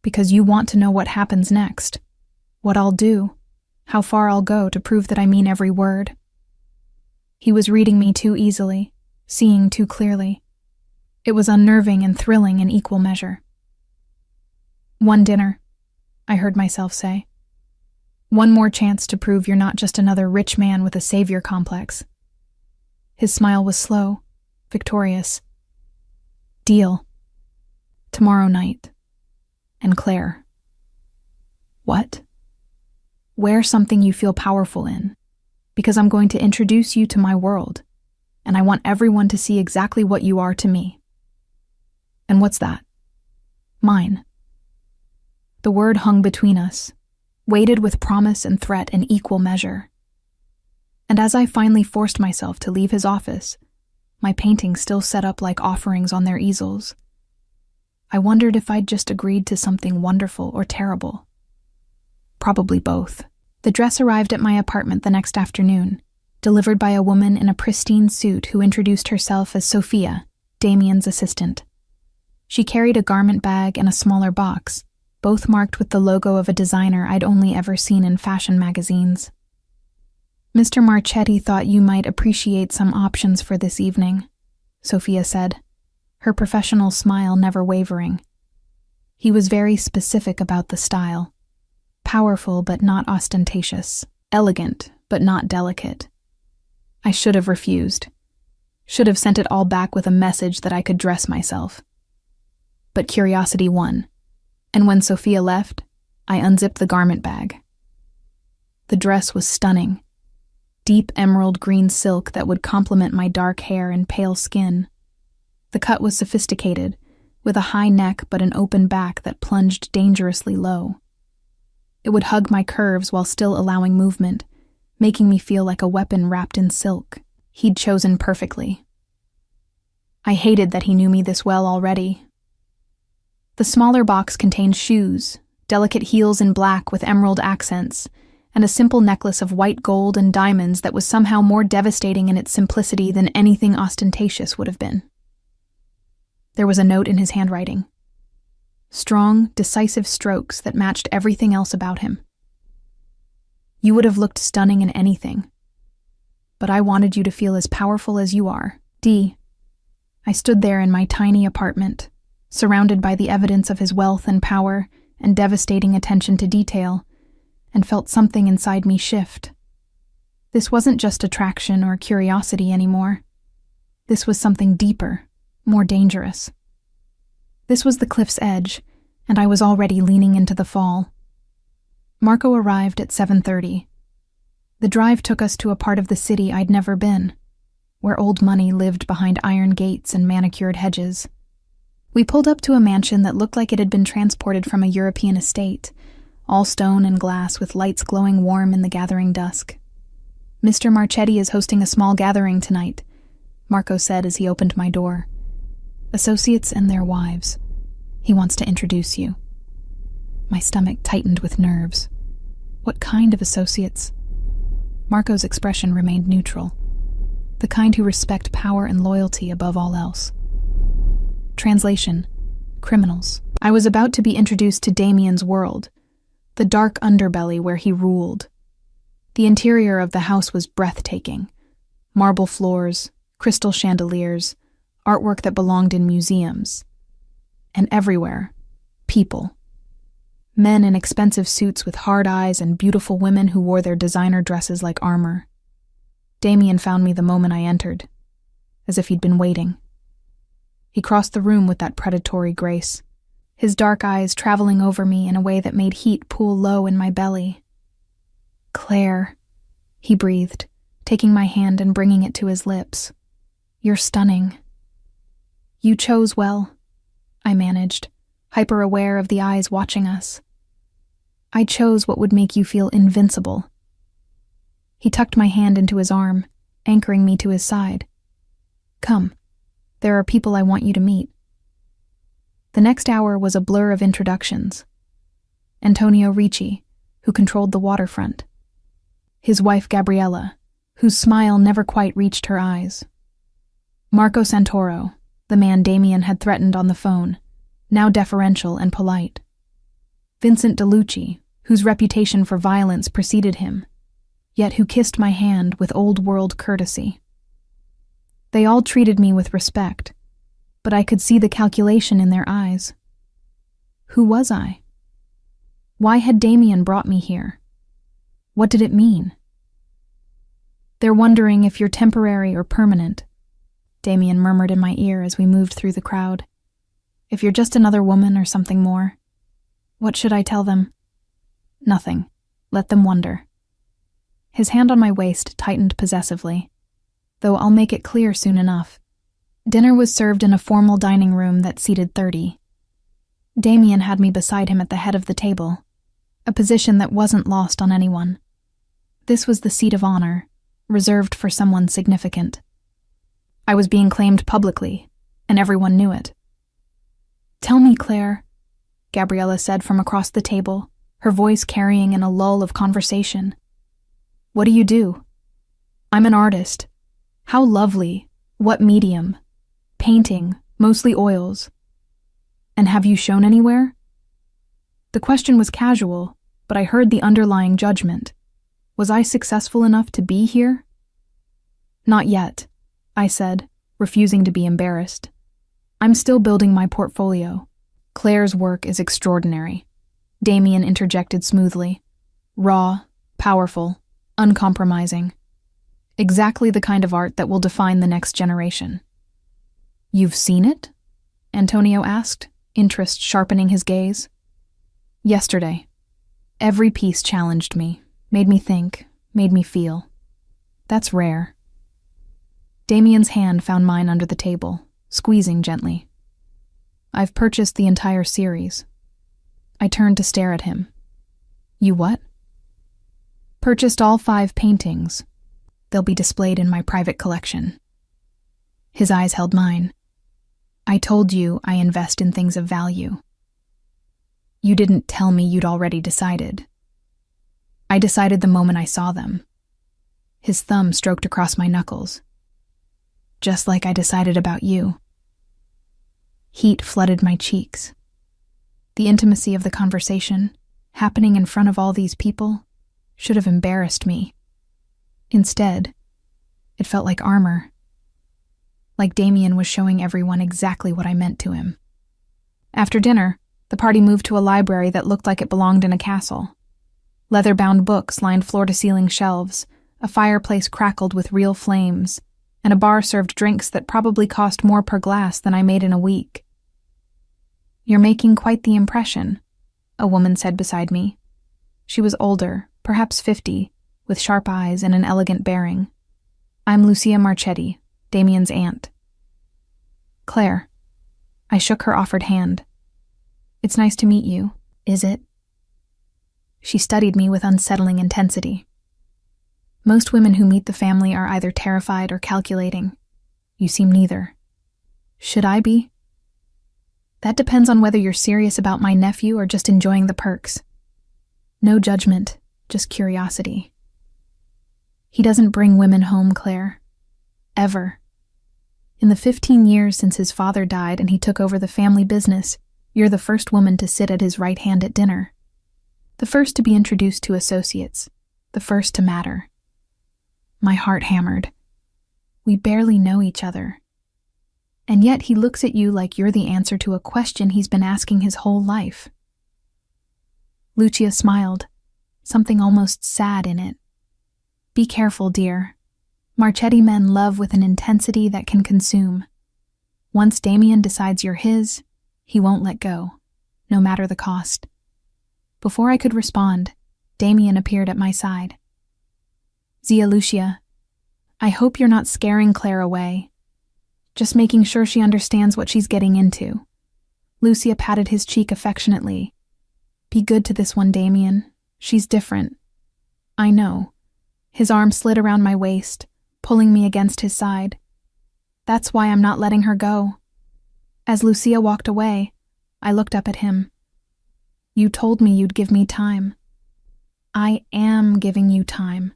because you want to know what happens next. What I'll do, how far I'll go to prove that I mean every word." He was reading me too easily, seeing too clearly. It was unnerving and thrilling in equal measure. "One dinner," I heard myself say. "One more chance to prove you're not just another rich man with a savior complex." His smile was slow, victorious. "Deal. Tomorrow night. And Claire." "What?" "Wear something you feel powerful in, because I'm going to introduce you to my world, and I want everyone to see exactly what you are to me." "And what's that?" "Mine." The word hung between us, weighted with promise and threat in equal measure. And as I finally forced myself to leave his office, my paintings still set up like offerings on their easels, I wondered if I'd just agreed to something wonderful or terrible. Probably both. The dress arrived at my apartment the next afternoon, delivered by a woman in a pristine suit who introduced herself as Sophia, Damian's assistant. She carried a garment bag and a smaller box, both marked with the logo of a designer I'd only ever seen in fashion magazines. "Mr. Marchetti thought you might appreciate some options for this evening," Sophia said, her professional smile never wavering. He was very specific about the style. Powerful but not ostentatious. Elegant but not delicate. I should have refused. Should have sent it all back with a message that I could dress myself. But curiosity won, and when Sophia left, I unzipped the garment bag. The dress was stunning. Deep emerald green silk that would complement my dark hair and pale skin. The cut was sophisticated, with a high neck but an open back that plunged dangerously low. It would hug my curves while still allowing movement, making me feel like a weapon wrapped in silk. He'd chosen perfectly. I hated that he knew me this well already. The smaller box contained shoes, delicate heels in black with emerald accents, and a simple necklace of white gold and diamonds that was somehow more devastating in its simplicity than anything ostentatious would have been. There was a note in his handwriting. Strong, decisive strokes that matched everything else about him. "You would have looked stunning in anything, but I wanted you to feel as powerful as you are, D." I stood there in my tiny apartment, surrounded by the evidence of his wealth and power and devastating attention to detail, and felt something inside me shift. This wasn't just attraction or curiosity anymore. This was something deeper, more dangerous. This was the cliff's edge, and I was already leaning into the fall. Marco arrived at 7:30. The drive took us to a part of the city I'd never been, where old money lived behind iron gates and manicured hedges. We pulled up to a mansion that looked like it had been transported from a European estate, all stone and glass with lights glowing warm in the gathering dusk. "Mr. Marchetti is hosting a small gathering tonight," Marco said as he opened my door. "Associates and their wives. He wants to introduce you." My stomach tightened with nerves. What kind of associates? Marco's expression remained neutral. The kind who respect power and loyalty above all else. Translation: criminals. I was about to be introduced to Damian's world, the dark underbelly where he ruled. The interior of the house was breathtaking. Marble floors, crystal chandeliers, artwork that belonged in museums. And everywhere, people. Men in expensive suits with hard eyes and beautiful women who wore their designer dresses like armor. Damian found me the moment I entered, as if he'd been waiting. He crossed the room with that predatory grace, his dark eyes traveling over me in a way that made heat pool low in my belly. "Clare," he breathed, taking my hand and bringing it to his lips. "You're stunning." "You chose well," I managed, hyper-aware of the eyes watching us. "I chose what would make you feel invincible." He tucked my hand into his arm, anchoring me to his side. "Come, there are people I want you to meet." The next hour was a blur of introductions. Antonio Ricci, who controlled the waterfront. His wife Gabriella, whose smile never quite reached her eyes. Marco Santoro, the man Damian had threatened on the phone, now deferential and polite. Vincent DeLucci, whose reputation for violence preceded him, yet who kissed my hand with old-world courtesy. They all treated me with respect, but I could see the calculation in their eyes. Who was I? Why had Damian brought me here? What did it mean? "They're wondering if you're temporary or permanent," Damian murmured in my ear as we moved through the crowd. "If you're just another woman or something more." What should I tell them? Nothing. Let them wonder. His hand on my waist tightened possessively, though I'll make it clear soon enough. Dinner was served in a formal dining room that seated 30. Damian had me beside him at the head of the table, a position that wasn't lost on anyone. This was the seat of honor, reserved for someone significant. I was being claimed publicly, and everyone knew it. "Tell me, Clare," Gabriella said from across the table, her voice carrying in a lull of conversation. "What do you do?" "I'm an artist." "How lovely. What medium?" "Painting, mostly oils." "And have you shown anywhere?" The question was casual, but I heard the underlying judgment. Was I successful enough to be here? "Not yet," I said, refusing to be embarrassed. "I'm still building my portfolio." "Clare's work is extraordinary," Damian interjected smoothly. "Raw, powerful, uncompromising. Exactly the kind of art that will define the next generation." "You've seen it?" Antonio asked, interest sharpening his gaze. "Yesterday. Every piece challenged me, made me think, made me feel. That's rare." Damian's hand found mine under the table, squeezing gently. "I've purchased the entire series." I turned to stare at him. "You what?" "Purchased all 5 paintings. They'll be displayed in my private collection." His eyes held mine. "I told you I invest in things of value." "You didn't tell me you'd already decided." "I decided the moment I saw them." His thumb stroked across my knuckles. "Just like I decided about you." Heat flooded my cheeks. The intimacy of the conversation, happening in front of all these people, should have embarrassed me. Instead, it felt like armor. Like Damian was showing everyone exactly what I meant to him. After dinner, the party moved to a library that looked like it belonged in a castle. Leather-bound books lined floor-to-ceiling shelves, a fireplace crackled with real flames, and a bar served drinks that probably cost more per glass than I made in a week. "You're making quite the impression," a woman said beside me. She was older, perhaps 50, with sharp eyes and an elegant bearing. "I'm Lucia Marchetti, Damian's aunt." "Clare." I shook her offered hand. "It's nice to meet you, is it?" She studied me with unsettling intensity. "Most women who meet the family are either terrified or calculating. You seem neither." "Should I be?" "That depends on whether you're serious about my nephew or just enjoying the perks." "No judgment, just curiosity." "He doesn't bring women home, Clare. Ever. In the 15 years since his father died and he took over the family business, you're the first woman to sit at his right hand at dinner. The first to be introduced to associates. The first to matter." My heart hammered. We barely know each other. And yet he looks at you like you're the answer to a question he's been asking his whole life. Lucia smiled, something almost sad in it. "Be careful, dear. Marchetti men love with an intensity that can consume. Once Damian decides you're his, he won't let go." no matter the cost. Before I could respond, Damian appeared at my side. "Zia Lucia, I hope you're not scaring Clare away. Just making sure she understands what she's getting into." Lucia patted his cheek affectionately. "Be good to this one, Damian. She's different." "I know." His arm slid around my waist, pulling me against his side. "That's why I'm not letting her go." As Lucia walked away, I looked up at him. "You told me you'd give me time." "I am giving you time.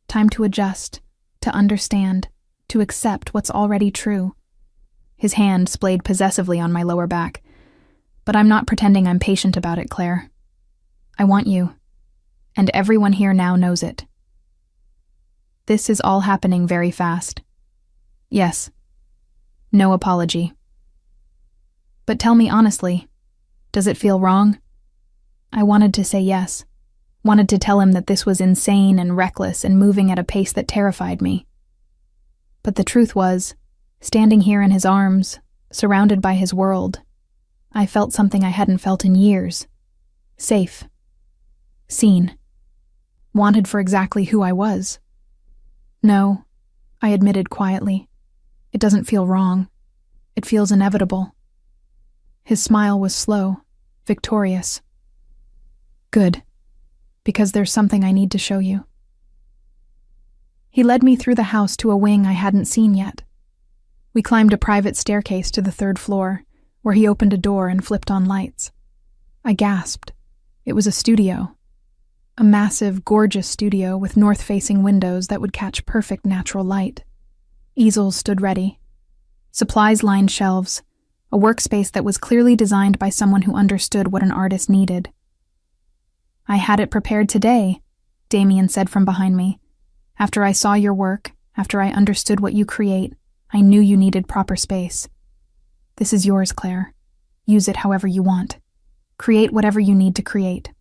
Time to adjust, to understand, to accept what's already true." His hand splayed possessively on my lower back. "But I'm not pretending I'm patient about it, Clare. I want you, and everyone here now knows it. This is all happening very fast. Yes. No apology. But tell me honestly, does it feel wrong?" I wanted to say yes, wanted to tell him that this was insane and reckless and moving at a pace that terrified me. But the truth was, standing here in his arms, surrounded by his world, I felt something I hadn't felt in years. Safe. Seen. Wanted for exactly who I was. "No," I admitted quietly. "It doesn't feel wrong. It feels inevitable." His smile was slow, victorious. "Good, because there's something I need to show you." He led me through the house to a wing I hadn't seen yet. We climbed a private staircase to the 3rd floor, where he opened a door and flipped on lights. I gasped. It was a studio. A massive, gorgeous studio with north-facing windows that would catch perfect natural light. Easels stood ready. Supplies lined shelves, a workspace that was clearly designed by someone who understood what an artist needed. "I had it prepared today," Damian said from behind me. "After I saw your work, after I understood what you create, I knew you needed proper space. This is yours, Clare. Use it however you want. Create whatever you need to create.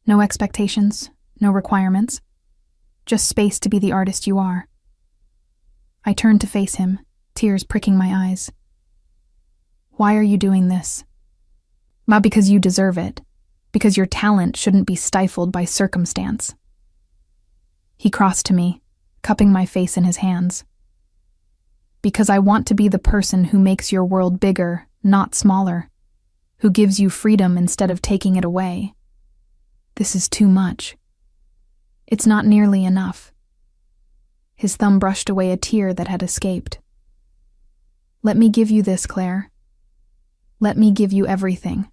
No expectations, no requirements. Just space to be the artist you are." I turned to face him, tears pricking my eyes. "Why are you doing this?" "Not because you deserve it, because your talent shouldn't be stifled by circumstance." He crossed to me, cupping my face in his hands. "Because I want to be the person who makes your world bigger, not smaller, who gives you freedom instead of taking it away. This is too much. It's not nearly enough." His thumb brushed away a tear that had escaped. "Let me give you this, Clare. Let me give you everything.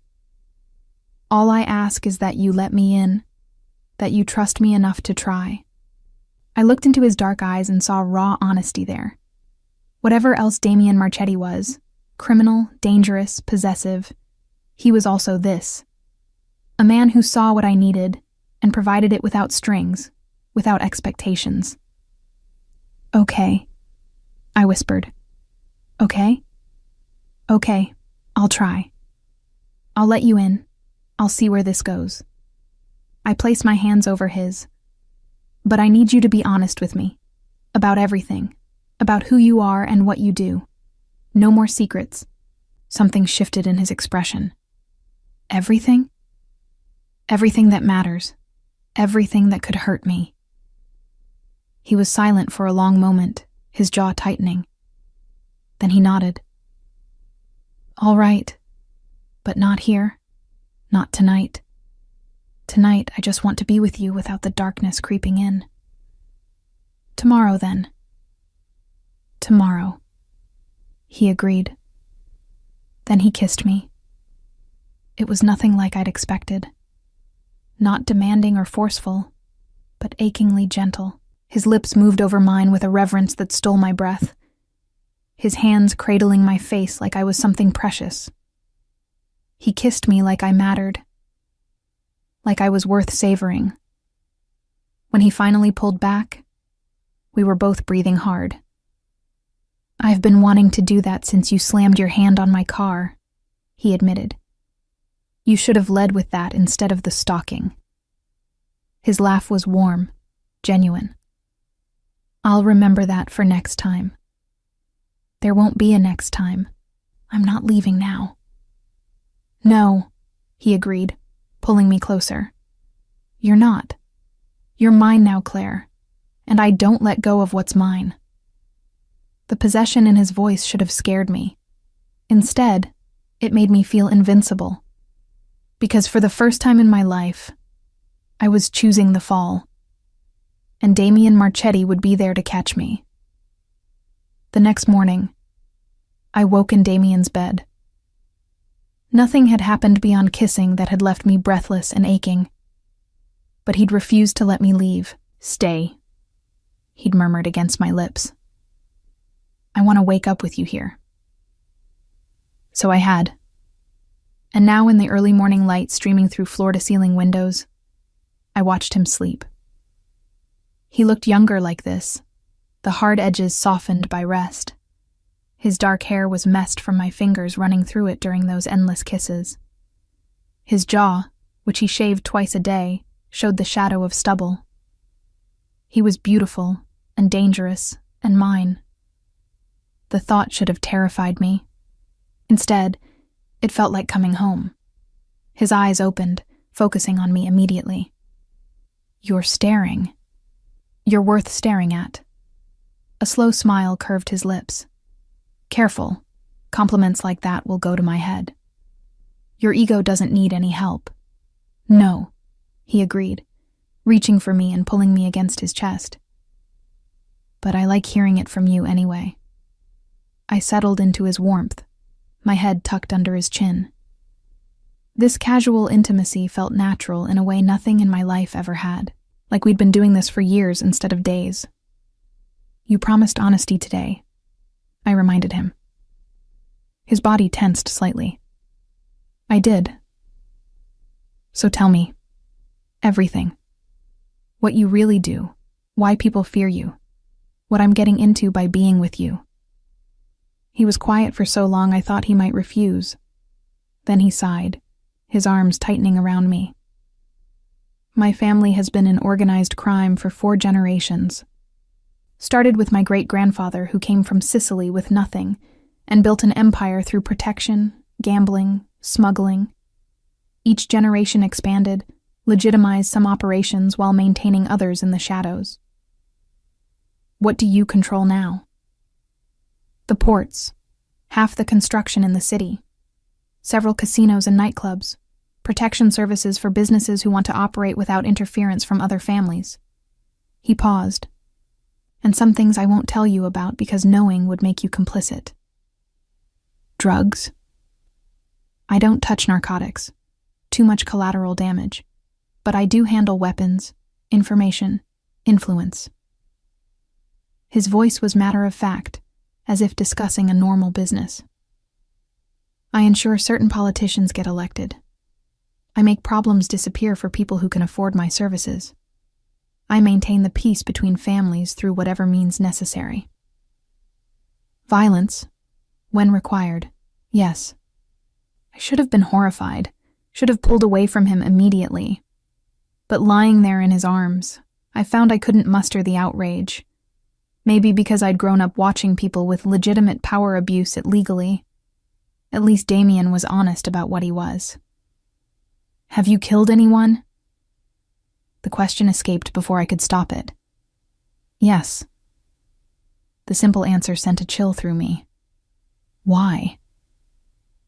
All I ask is that you let me in, that you trust me enough to try." I looked into his dark eyes and saw raw honesty there. Whatever else Damian Marchetti was, criminal, dangerous, possessive, he was also this. A man who saw what I needed and provided it without strings, without expectations. "Okay," I whispered. "Okay? Okay, I'll try. I'll let you in. I'll see where this goes." I placed my hands over his. "But I need you to be honest with me. About everything. About who you are and what you do. No more secrets." Something shifted in his expression. "Everything?" "Everything that matters. Everything that could hurt me." He was silent for a long moment, his jaw tightening. Then he nodded. "All right. But not here. Not tonight. Tonight, I just want to be with you without the darkness creeping in." "Tomorrow, then." "Tomorrow," he agreed. Then he kissed me. It was nothing like I'd expected. Not demanding or forceful, but achingly gentle. His lips moved over mine with a reverence that stole my breath. His hands cradling my face like I was something precious. He kissed me like I mattered, like I was worth savoring. When he finally pulled back, we were both breathing hard. "I've been wanting to do that since you slammed your hand on my car," he admitted. "You should have led with that instead of the stalking." His laugh was warm, genuine. "I'll remember that for next time." "There won't be a next time. I'm not leaving now." "No," he agreed, pulling me closer. You're not. You're mine now, Claire, and I don't let go of what's mine. The possession in his voice should have scared me. Instead, it made me feel invincible. Because for the first time in my life, I was choosing the fall. And Damian Marchetti would be there to catch me. The next morning, I woke in Damian's bed. Nothing had happened beyond kissing that had left me breathless and aching. But he'd refused to let me leave. Stay, he'd murmured against my lips. I want to wake up with you here. So I had. And now in the early morning light streaming through floor-to-ceiling windows, I watched him sleep. He looked younger like this, the hard edges softened by rest. His dark hair was messed from my fingers running through it during those endless kisses. His jaw, which he shaved twice a day, showed the shadow of stubble. He was beautiful and dangerous and mine. The thought should have terrified me. Instead, it felt like coming home. His eyes opened, focusing on me immediately. You're staring. You're worth staring at. A slow smile curved his lips. Careful. Compliments like that will go to my head. Your ego doesn't need any help. No, he agreed, reaching for me and pulling me against his chest. But I like hearing it from you anyway. I settled into his warmth, my head tucked under his chin. This casual intimacy felt natural in a way nothing in my life ever had, like we'd been doing this for years instead of days. You promised honesty today, I reminded him. His body tensed slightly. I did. So tell me. Everything. What you really do. Why people fear you. What I'm getting into by being with you. He was quiet for so long I thought he might refuse. Then he sighed, his arms tightening around me. My family has been in organized crime for 4 generations. Started with my great-grandfather who came from Sicily with nothing and built an empire through protection, gambling, smuggling. Each generation expanded, legitimized some operations while maintaining others in the shadows. What do you control now? The ports, half the construction in the city, several casinos and nightclubs, protection services for businesses who want to operate without interference from other families. He paused. And some things I won't tell you about because knowing would make you complicit. Drugs? I don't touch narcotics. Too much collateral damage. But I do handle weapons, information, influence. His voice was matter of fact, as if discussing a normal business. I ensure certain politicians get elected. I make problems disappear for people who can afford my services. I maintain the peace between families through whatever means necessary. Violence, when required, yes. I should have been horrified, should have pulled away from him immediately. But lying there in his arms, I found I couldn't muster the outrage. Maybe because I'd grown up watching people with legitimate power abuse it legally. At least Damian was honest about what he was. Have you killed anyone? The question escaped before I could stop it. Yes. The simple answer sent a chill through me. Why?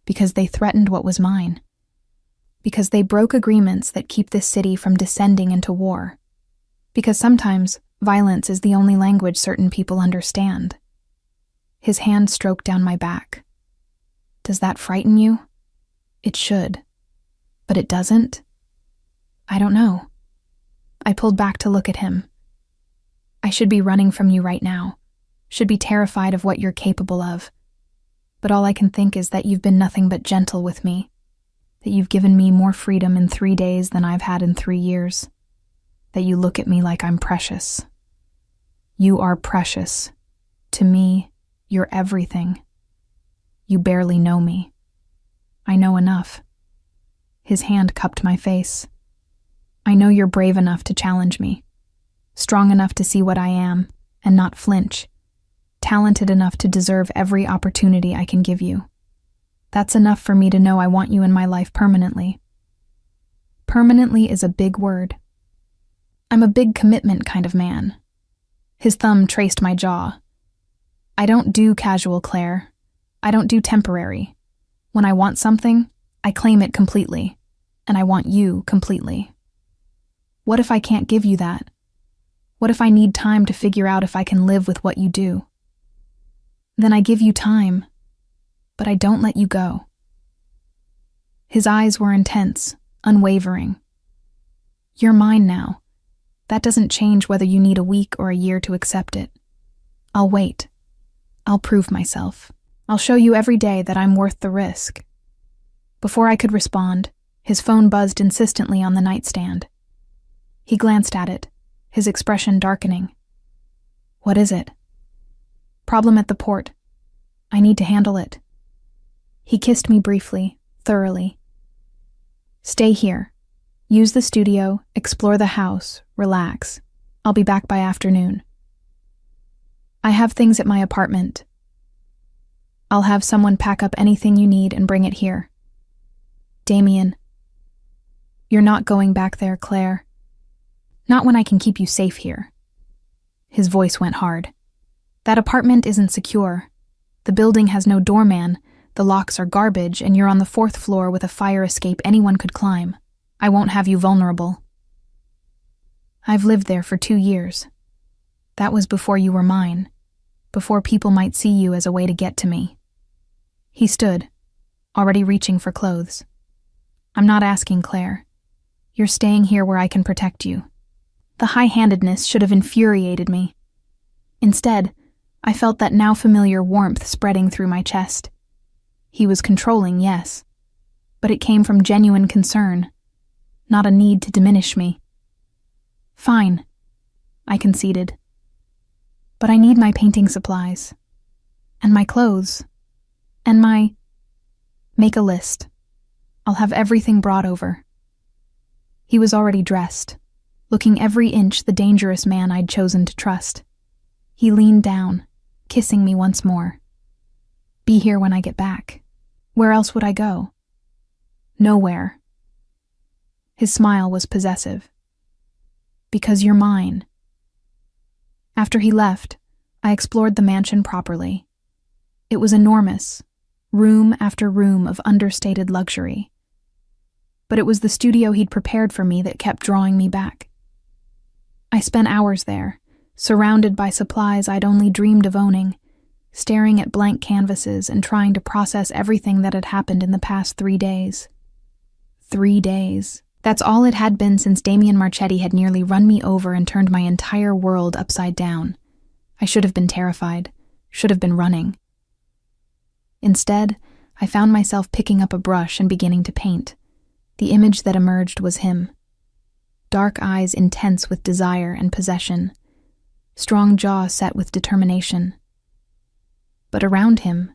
Because they threatened what was mine. Because they broke agreements that keep this city from descending into war. Because sometimes violence is the only language certain people understand. His hand stroked down my back. Does that frighten you? It should. But it doesn't? I don't know. I pulled back to look at him. I should be running from you right now. Should be terrified of what you're capable of. But all I can think is that you've been nothing but gentle with me. That you've given me more freedom in 3 days than I've had in 3 years. That you look at me like I'm precious. You are precious. To me, you're everything. You barely know me. I know enough. His hand cupped my face. I know you're brave enough to challenge me. Strong enough to see what I am and not flinch. Talented enough to deserve every opportunity I can give you. That's enough for me to know I want you in my life permanently. Permanently is a big word. I'm a big commitment kind of man. His thumb traced my jaw. I don't do casual, Claire. I don't do temporary. When I want something, I claim it completely. And I want you completely. What if I can't give you that? What if I need time to figure out if I can live with what you do? Then I give you time, but I don't let you go. His eyes were intense, unwavering. You're mine now. That doesn't change whether you need a week or a year to accept it. I'll wait. I'll prove myself. I'll show you every day that I'm worth the risk. Before I could respond, his phone buzzed insistently on the nightstand. He glanced at it, his expression darkening. What is it? Problem at the port. I need to handle it. He kissed me briefly, thoroughly. Stay here. Use the studio, explore the house, relax. I'll be back by afternoon. I have things at my apartment. I'll have someone pack up anything you need and bring it here. Damian. You're not going back there, Claire. Not when I can keep you safe here. His voice went hard. That apartment isn't secure. The building has no doorman, the locks are garbage, and you're on the 4th floor with a fire escape anyone could climb. I won't have you vulnerable. I've lived there for 2 years. That was before you were mine, before people might see you as a way to get to me. He stood, already reaching for clothes. I'm not asking, Claire. You're staying here where I can protect you. The high-handedness should have infuriated me. Instead, I felt that now familiar warmth spreading through my chest. He was controlling, yes, but it came from genuine concern, not a need to diminish me. Fine, I conceded. But I need my painting supplies, and my clothes, and my... Make a list. I'll have everything brought over. He was already dressed, looking every inch the dangerous man I'd chosen to trust. He leaned down, kissing me once more. Be here when I get back. Where else would I go? Nowhere. His smile was possessive. Because you're mine. After he left, I explored the mansion properly. It was enormous, room after room of understated luxury. But it was the studio he'd prepared for me that kept drawing me back. I spent hours there, surrounded by supplies I'd only dreamed of owning, staring at blank canvases and trying to process everything that had happened in the past 3 days. 3 days. That's all it had been since Damian Marchetti had nearly run me over and turned my entire world upside down. I should have been terrified, should have been running. Instead, I found myself picking up a brush and beginning to paint. The image that emerged was him. Dark eyes intense with desire and possession, strong jaw set with determination. But around him,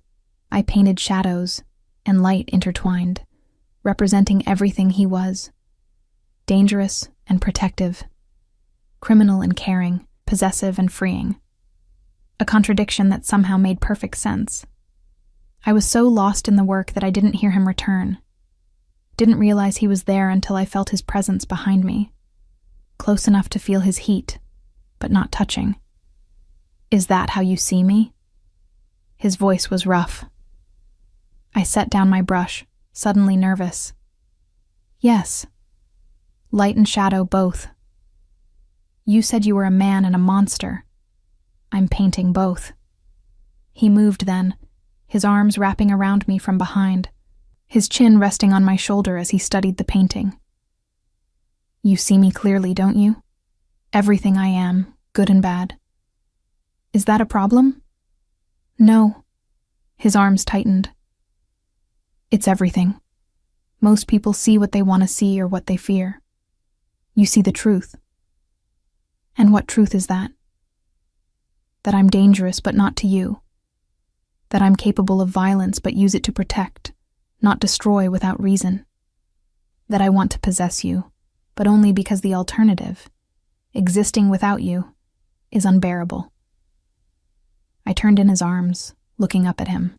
I painted shadows and light intertwined, representing everything he was. Dangerous and protective, criminal and caring, possessive and freeing. A contradiction that somehow made perfect sense. I was so lost in the work that I didn't hear him return. Didn't realize he was there until I felt his presence behind me. Close enough to feel his heat, but not touching. Is that how you see me? His voice was rough. I set down my brush, suddenly nervous. Yes. Light and shadow both. You said you were a man and a monster. I'm painting both. He moved then, his arms wrapping around me from behind, his chin resting on my shoulder as he studied the painting. You see me clearly, don't you? Everything I am, good and bad. Is that a problem? No. His arms tightened. It's everything. Most people see what they want to see or what they fear. You see the truth. And what truth is that? That I'm dangerous but not to you. That I'm capable of violence but use it to protect, not destroy without reason. That I want to possess you, but only because the alternative, existing without you, is unbearable. I turned in his arms, looking up at him.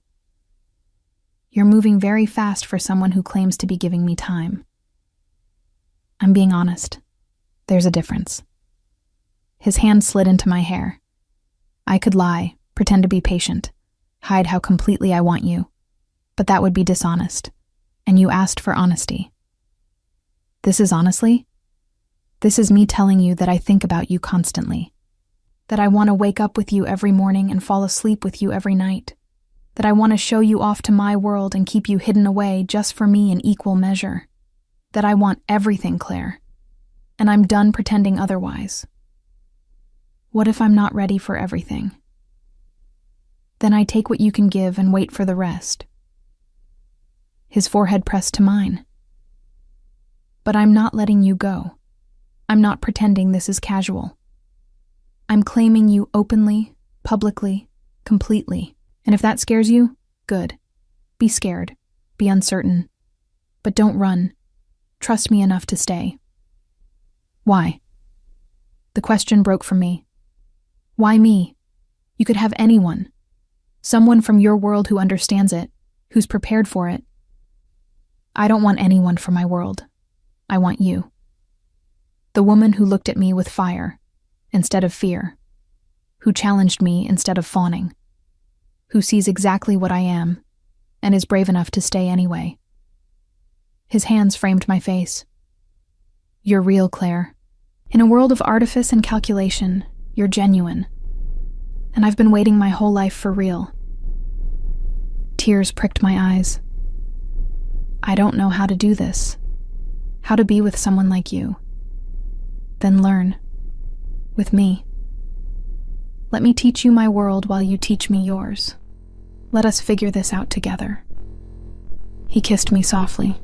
You're moving very fast for someone who claims to be giving me time. I'm being honest. There's a difference. His hand slid into my hair. I could lie, pretend to be patient, hide how completely I want you, but that would be dishonest, and you asked for honesty. This is honestly? This is me telling you that I think about you constantly, that I want to wake up with you every morning and fall asleep with you every night, that I want to show you off to my world and keep you hidden away just for me in equal measure, that I want everything, Claire, and I'm done pretending otherwise. What if I'm not ready for everything? Then I take what you can give and wait for the rest. His forehead pressed to mine. But I'm not letting you go. I'm not pretending this is casual. I'm claiming you openly, publicly, completely. And if that scares you, good. Be scared. Be uncertain. But don't run. Trust me enough to stay. Why? The question broke from me. Why me? You could have anyone. Someone from your world who understands it, who's prepared for it. I don't want anyone from my world. I want you. The woman who looked at me with fire instead of fear, who challenged me instead of fawning, who sees exactly what I am and is brave enough to stay anyway. His hands framed my face. You're real, Claire. In a world of artifice and calculation, you're genuine. And I've been waiting my whole life for real. Tears pricked my eyes. I don't know how to do this. How to be with someone like you. Then learn. With me. Let me teach you my world while you teach me yours. Let us figure this out together. He kissed me softly.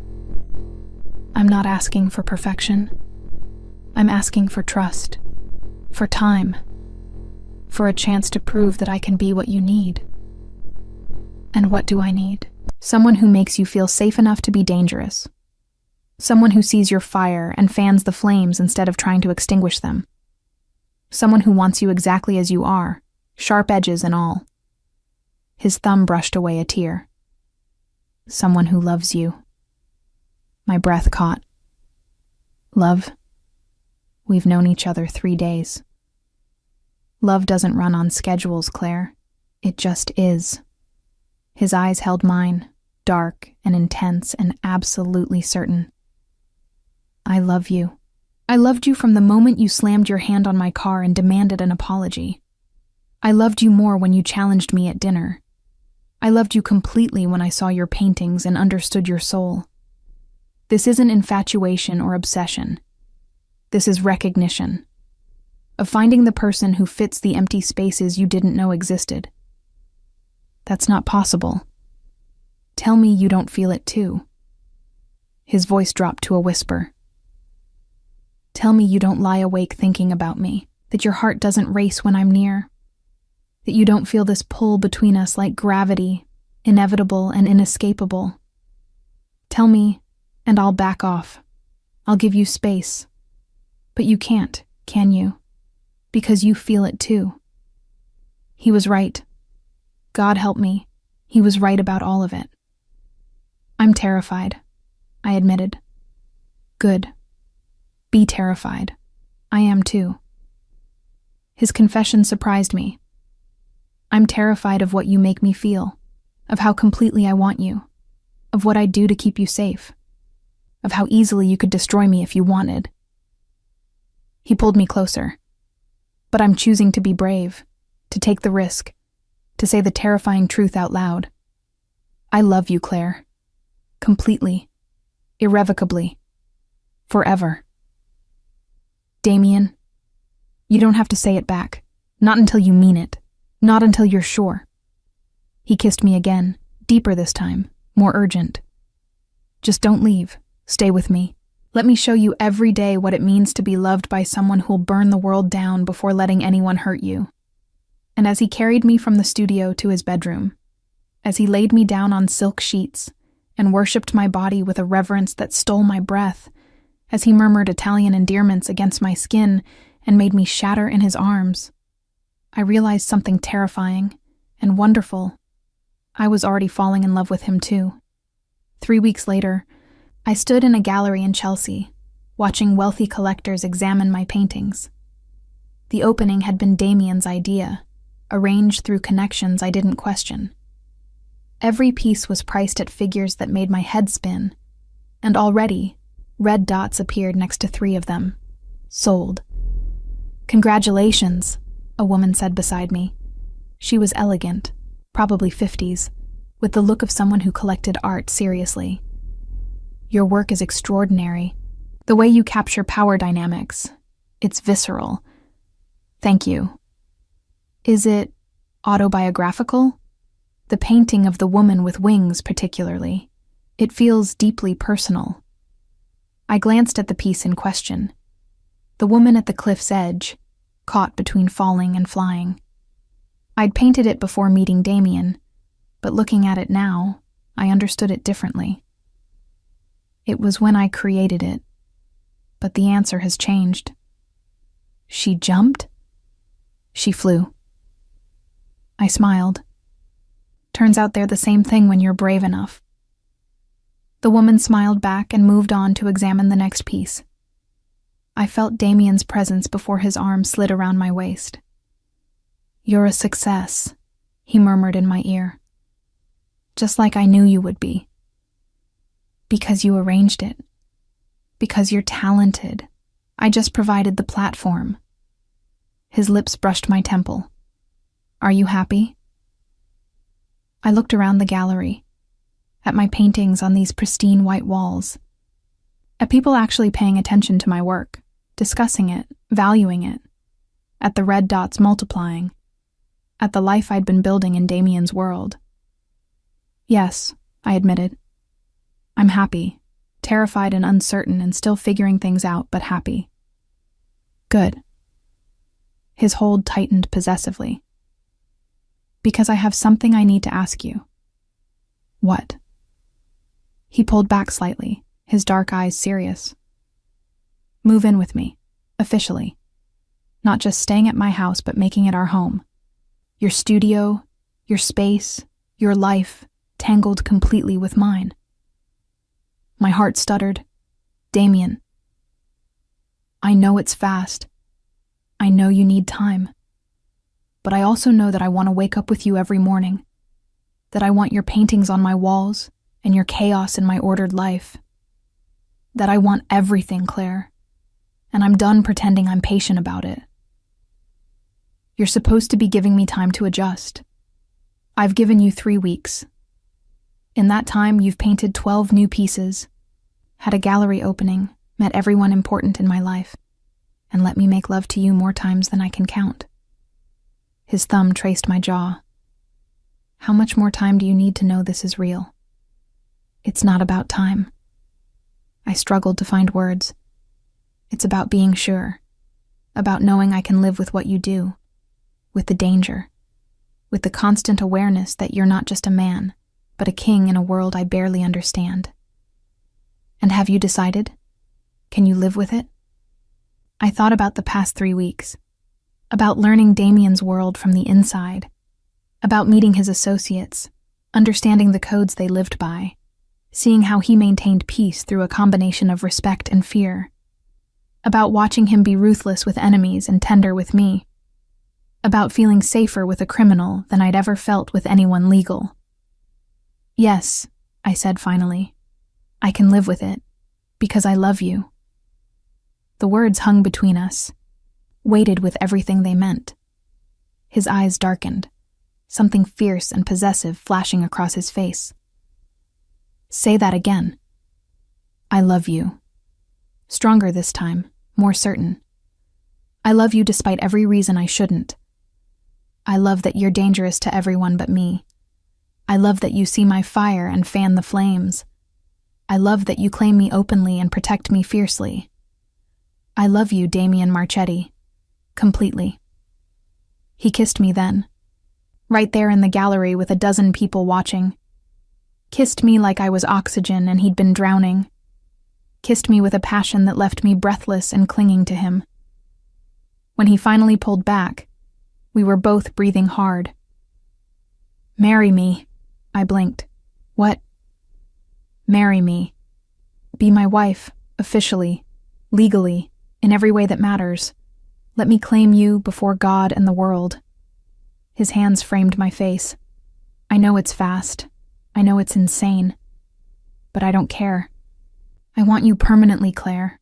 I'm not asking for perfection. I'm asking for trust, for time, for a chance to prove that I can be what you need. And what do I need? Someone who makes you feel safe enough to be dangerous. Someone who sees your fire and fans the flames instead of trying to extinguish them. Someone who wants you exactly as you are, sharp edges and all. His thumb brushed away a tear. Someone who loves you. My breath caught. Love? We've known each other 3 days. Love doesn't run on schedules, Claire. It just is. His eyes held mine, dark and intense and absolutely certain. I love you. I loved you from the moment you slammed your hand on my car and demanded an apology. I loved you more when you challenged me at dinner. I loved you completely when I saw your paintings and understood your soul. This isn't infatuation or obsession. This is recognition. Of finding the person who fits the empty spaces you didn't know existed. That's not possible. Tell me you don't feel it too. His voice dropped to a whisper. Tell me you don't lie awake thinking about me, that your heart doesn't race when I'm near, that you don't feel this pull between us like gravity, inevitable and inescapable. Tell me, and I'll back off. I'll give you space. But you can't, can you? Because you feel it too. He was right. God help me. He was right about all of it. I'm terrified, I admitted. Good. Be terrified. I am too. His confession surprised me. I'm terrified of what you make me feel, of how completely I want you, of what I'd do to keep you safe, of how easily you could destroy me if you wanted. He pulled me closer. But I'm choosing to be brave, to take the risk, to say the terrifying truth out loud. I love you, Claire. Completely. Irrevocably. Forever. Damian, you don't have to say it back. Not until you mean it. Not until you're sure. He kissed me again, deeper this time, more urgent. Just don't leave. Stay with me. Let me show you every day what it means to be loved by someone who'll burn the world down before letting anyone hurt you. And as he carried me from the studio to his bedroom, as he laid me down on silk sheets and worshipped my body with a reverence that stole my breath, as he murmured Italian endearments against my skin and made me shatter in his arms, I realized something terrifying and wonderful. I was already falling in love with him too. 3 weeks later, I stood in a gallery in Chelsea, watching wealthy collectors examine my paintings. The opening had been Damian's idea, arranged through connections I didn't question. Every piece was priced at figures that made my head spin, and already, red dots appeared next to 3 of them. Sold. "Congratulations," a woman said beside me. She was elegant, probably 50s, with the look of someone who collected art seriously. "Your work is extraordinary. The way you capture power dynamics, it's visceral. Thank you." "Is it autobiographical?" "The painting of the woman with wings, particularly. It feels deeply personal." I glanced at the piece in question. The woman at the cliff's edge, caught between falling and flying. I'd painted it before meeting Damian, but looking at it now, I understood it differently. It was when I created it, but the answer has changed. She jumped? She flew. I smiled. Turns out they're the same thing when you're brave enough. The woman smiled back and moved on to examine the next piece. I felt Damian's presence before his arm slid around my waist. "You're a success," he murmured in my ear. "Just like I knew you would be." "Because you arranged it. Because you're talented. I just provided the platform." His lips brushed my temple. "Are you happy?" I looked around the gallery, at my paintings on these pristine white walls, at people actually paying attention to my work, discussing it, valuing it, at the red dots multiplying, at the life I'd been building in Damian's world. "Yes," I admitted. "I'm happy, terrified and uncertain and still figuring things out, but happy." "Good." His hold tightened possessively. "Because I have something I need to ask you." "What?" He pulled back slightly, his dark eyes serious. "Move in with me, officially. Not just staying at my house, but making it our home. Your studio, your space, your life, tangled completely with mine." My heart stuttered. "Damian, I know it's fast. I know you need time. But I also know that I want to wake up with you every morning. That I want your paintings on my walls and your chaos in my ordered life. That I want everything, Clare. And I'm done pretending I'm patient about it. You're supposed to be giving me time to adjust. I've given you 3 weeks. In that time, you've painted 12 new pieces, had a gallery opening, met everyone important in my life, and let me make love to you more times than I can count." His thumb traced my jaw. "How much more time do you need to know this is real?" "It's not about time." I struggled to find words. "It's about being sure. About knowing I can live with what you do. With the danger. With the constant awareness that you're not just a man, but a king in a world I barely understand." "And have you decided? Can you live with it?" I thought about the past 3 weeks. About learning Damian's world from the inside. About meeting his associates, understanding the codes they lived by, seeing how he maintained peace through a combination of respect and fear. About watching him be ruthless with enemies and tender with me. About feeling safer with a criminal than I'd ever felt with anyone legal. "Yes," I said finally. "I can live with it, because I love you." The words hung between us, weighted with everything they meant. His eyes darkened, something fierce and possessive flashing across his face. "Say that again." "I love you." Stronger this time, more certain. "I love you despite every reason I shouldn't. I love that you're dangerous to everyone but me. I love that you see my fire and fan the flames. I love that you claim me openly and protect me fiercely. I love you, Damian Marchetti. Completely." He kissed me then, right there in the gallery with a dozen people watching. Kissed me like I was oxygen and he'd been drowning. Kissed me with a passion that left me breathless and clinging to him. When he finally pulled back, we were both breathing hard. "Marry me," I blinked. "What?" "Marry me. Be my wife, officially. Legally, in every way that matters. Let me claim you before God and the world." His hands framed my face. I know it's fast. I know it's insane. But I don't care. I want you permanently, Clare.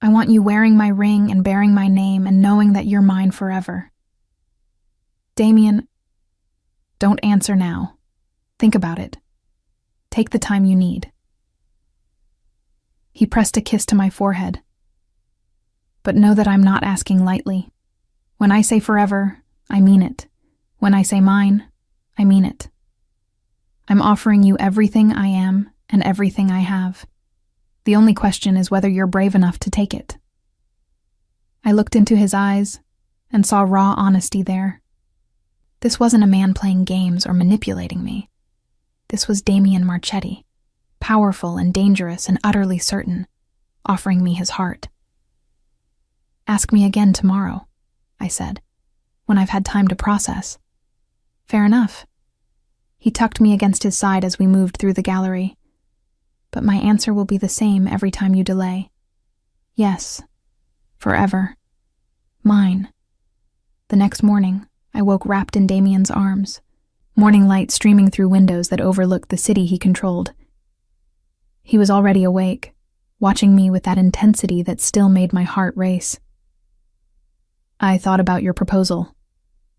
I want you wearing my ring and bearing my name and knowing that you're mine forever. Damian, don't answer now. Think about it. Take the time you need. He pressed a kiss to my forehead. But know that I'm not asking lightly. When I say forever, I mean it. When I say mine, I mean it. I'm offering you everything I am and everything I have. The only question is whether you're brave enough to take it. I looked into his eyes and saw raw honesty there. This wasn't a man playing games or manipulating me. This was Damian Marchetti, powerful and dangerous and utterly certain, offering me his heart. "Ask me again tomorrow," I said, "when I've had time to process." "Fair enough." He tucked me against his side as we moved through the gallery. "But my answer will be the same every time you delay. Yes, forever. Mine." The next morning, I woke wrapped in Damian's arms, morning light streaming through windows that overlooked the city he controlled. He was already awake, watching me with that intensity that still made my heart race. "I thought about your proposal,"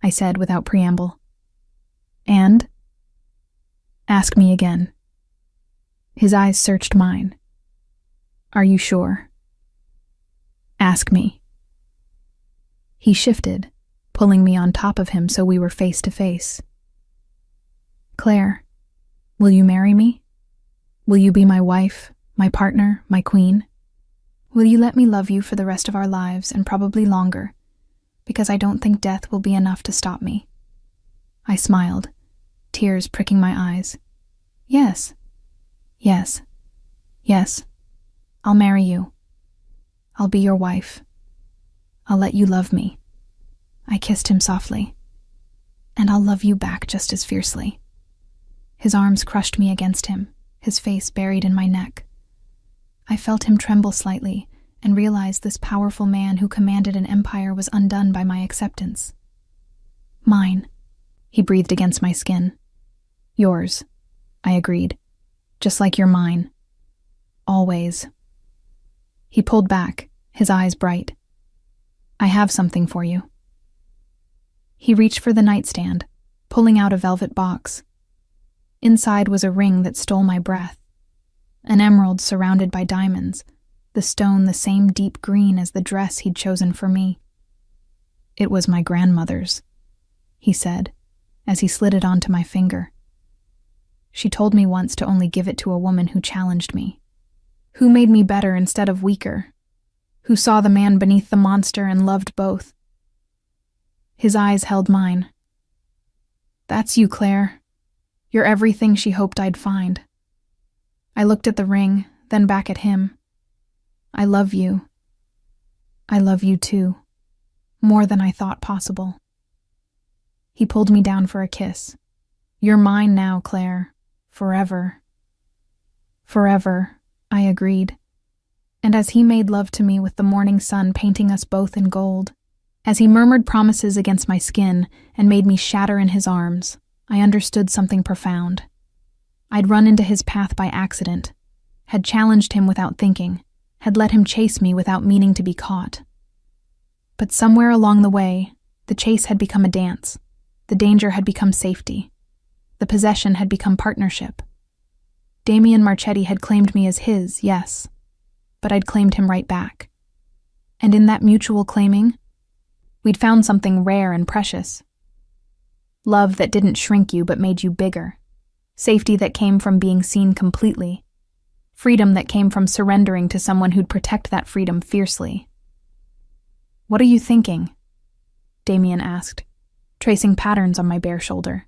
I said without preamble. "And?" "Ask me again." His eyes searched mine. "Are you sure?" "Ask me." He shifted, pulling me on top of him so we were face to face. "Clare, will you marry me? Will you be my wife, my partner, my queen? Will you let me love you for the rest of our lives and probably longer, because I don't think death will be enough to stop me?" I smiled, tears pricking my eyes. "Yes. Yes. Yes. I'll marry you. I'll be your wife. I'll let you love me." I kissed him softly. "And I'll love you back just as fiercely." His arms crushed me against him, his face buried in my neck. I felt him tremble slightly and realized this powerful man who commanded an empire was undone by my acceptance. "Mine," he breathed against my skin. "Yours," I agreed. "Just like you're mine. Always." He pulled back, his eyes bright. "I have something for you." He reached for the nightstand, pulling out a velvet box. Inside was a ring that stole my breath. An emerald surrounded by diamonds, the stone the same deep green as the dress he'd chosen for me. "It was my grandmother's," he said, as he slid it onto my finger. "She told me once to only give it to a woman who challenged me, who made me better instead of weaker, who saw the man beneath the monster and loved both." His eyes held mine. "That's you, Clare. You're everything she hoped I'd find." I looked at the ring, then back at him. "I love you. I love you too. More than I thought possible." He pulled me down for a kiss. "You're mine now, Clare. Forever." "Forever," I agreed. And as he made love to me with the morning sun painting us both in gold, as he murmured promises against my skin and made me shatter in his arms, I understood something profound. I'd run into his path by accident, had challenged him without thinking, had let him chase me without meaning to be caught. But somewhere along the way, the chase had become a dance, the danger had become safety, the possession had become partnership. Damian Marchetti had claimed me as his, yes, but I'd claimed him right back. And in that mutual claiming, we'd found something rare and precious. Love that didn't shrink you but made you bigger. Safety that came from being seen completely. Freedom that came from surrendering to someone who'd protect that freedom fiercely. "What are you thinking?" Damian asked, tracing patterns on my bare shoulder.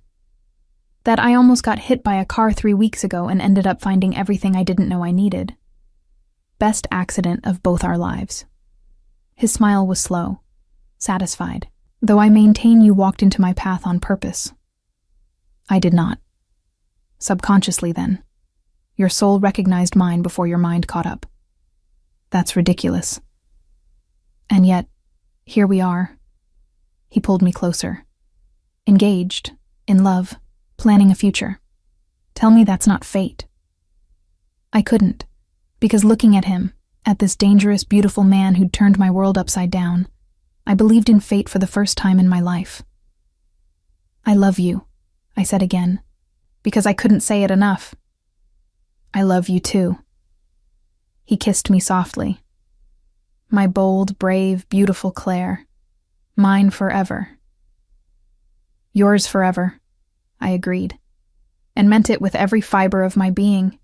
"That I almost got hit by a car 3 weeks ago and ended up finding everything I didn't know I needed. Best accident of both our lives." His smile was slow, satisfied, though I maintain you walked into my path on purpose. "I did not. Subconsciously then. Your soul recognized mine before your mind caught up." That's ridiculous. And yet, here we are. He pulled me closer. Engaged, in love, planning a future. Tell me that's not fate. I couldn't, because looking at him, at this dangerous, beautiful man who'd turned my world upside down, I believed in fate for the first time in my life. I love you, I said again, because I couldn't say it enough. I love you too. He kissed me softly. My bold, brave, beautiful Clare. Mine forever. Yours forever, I agreed, and meant it with every fiber of my being.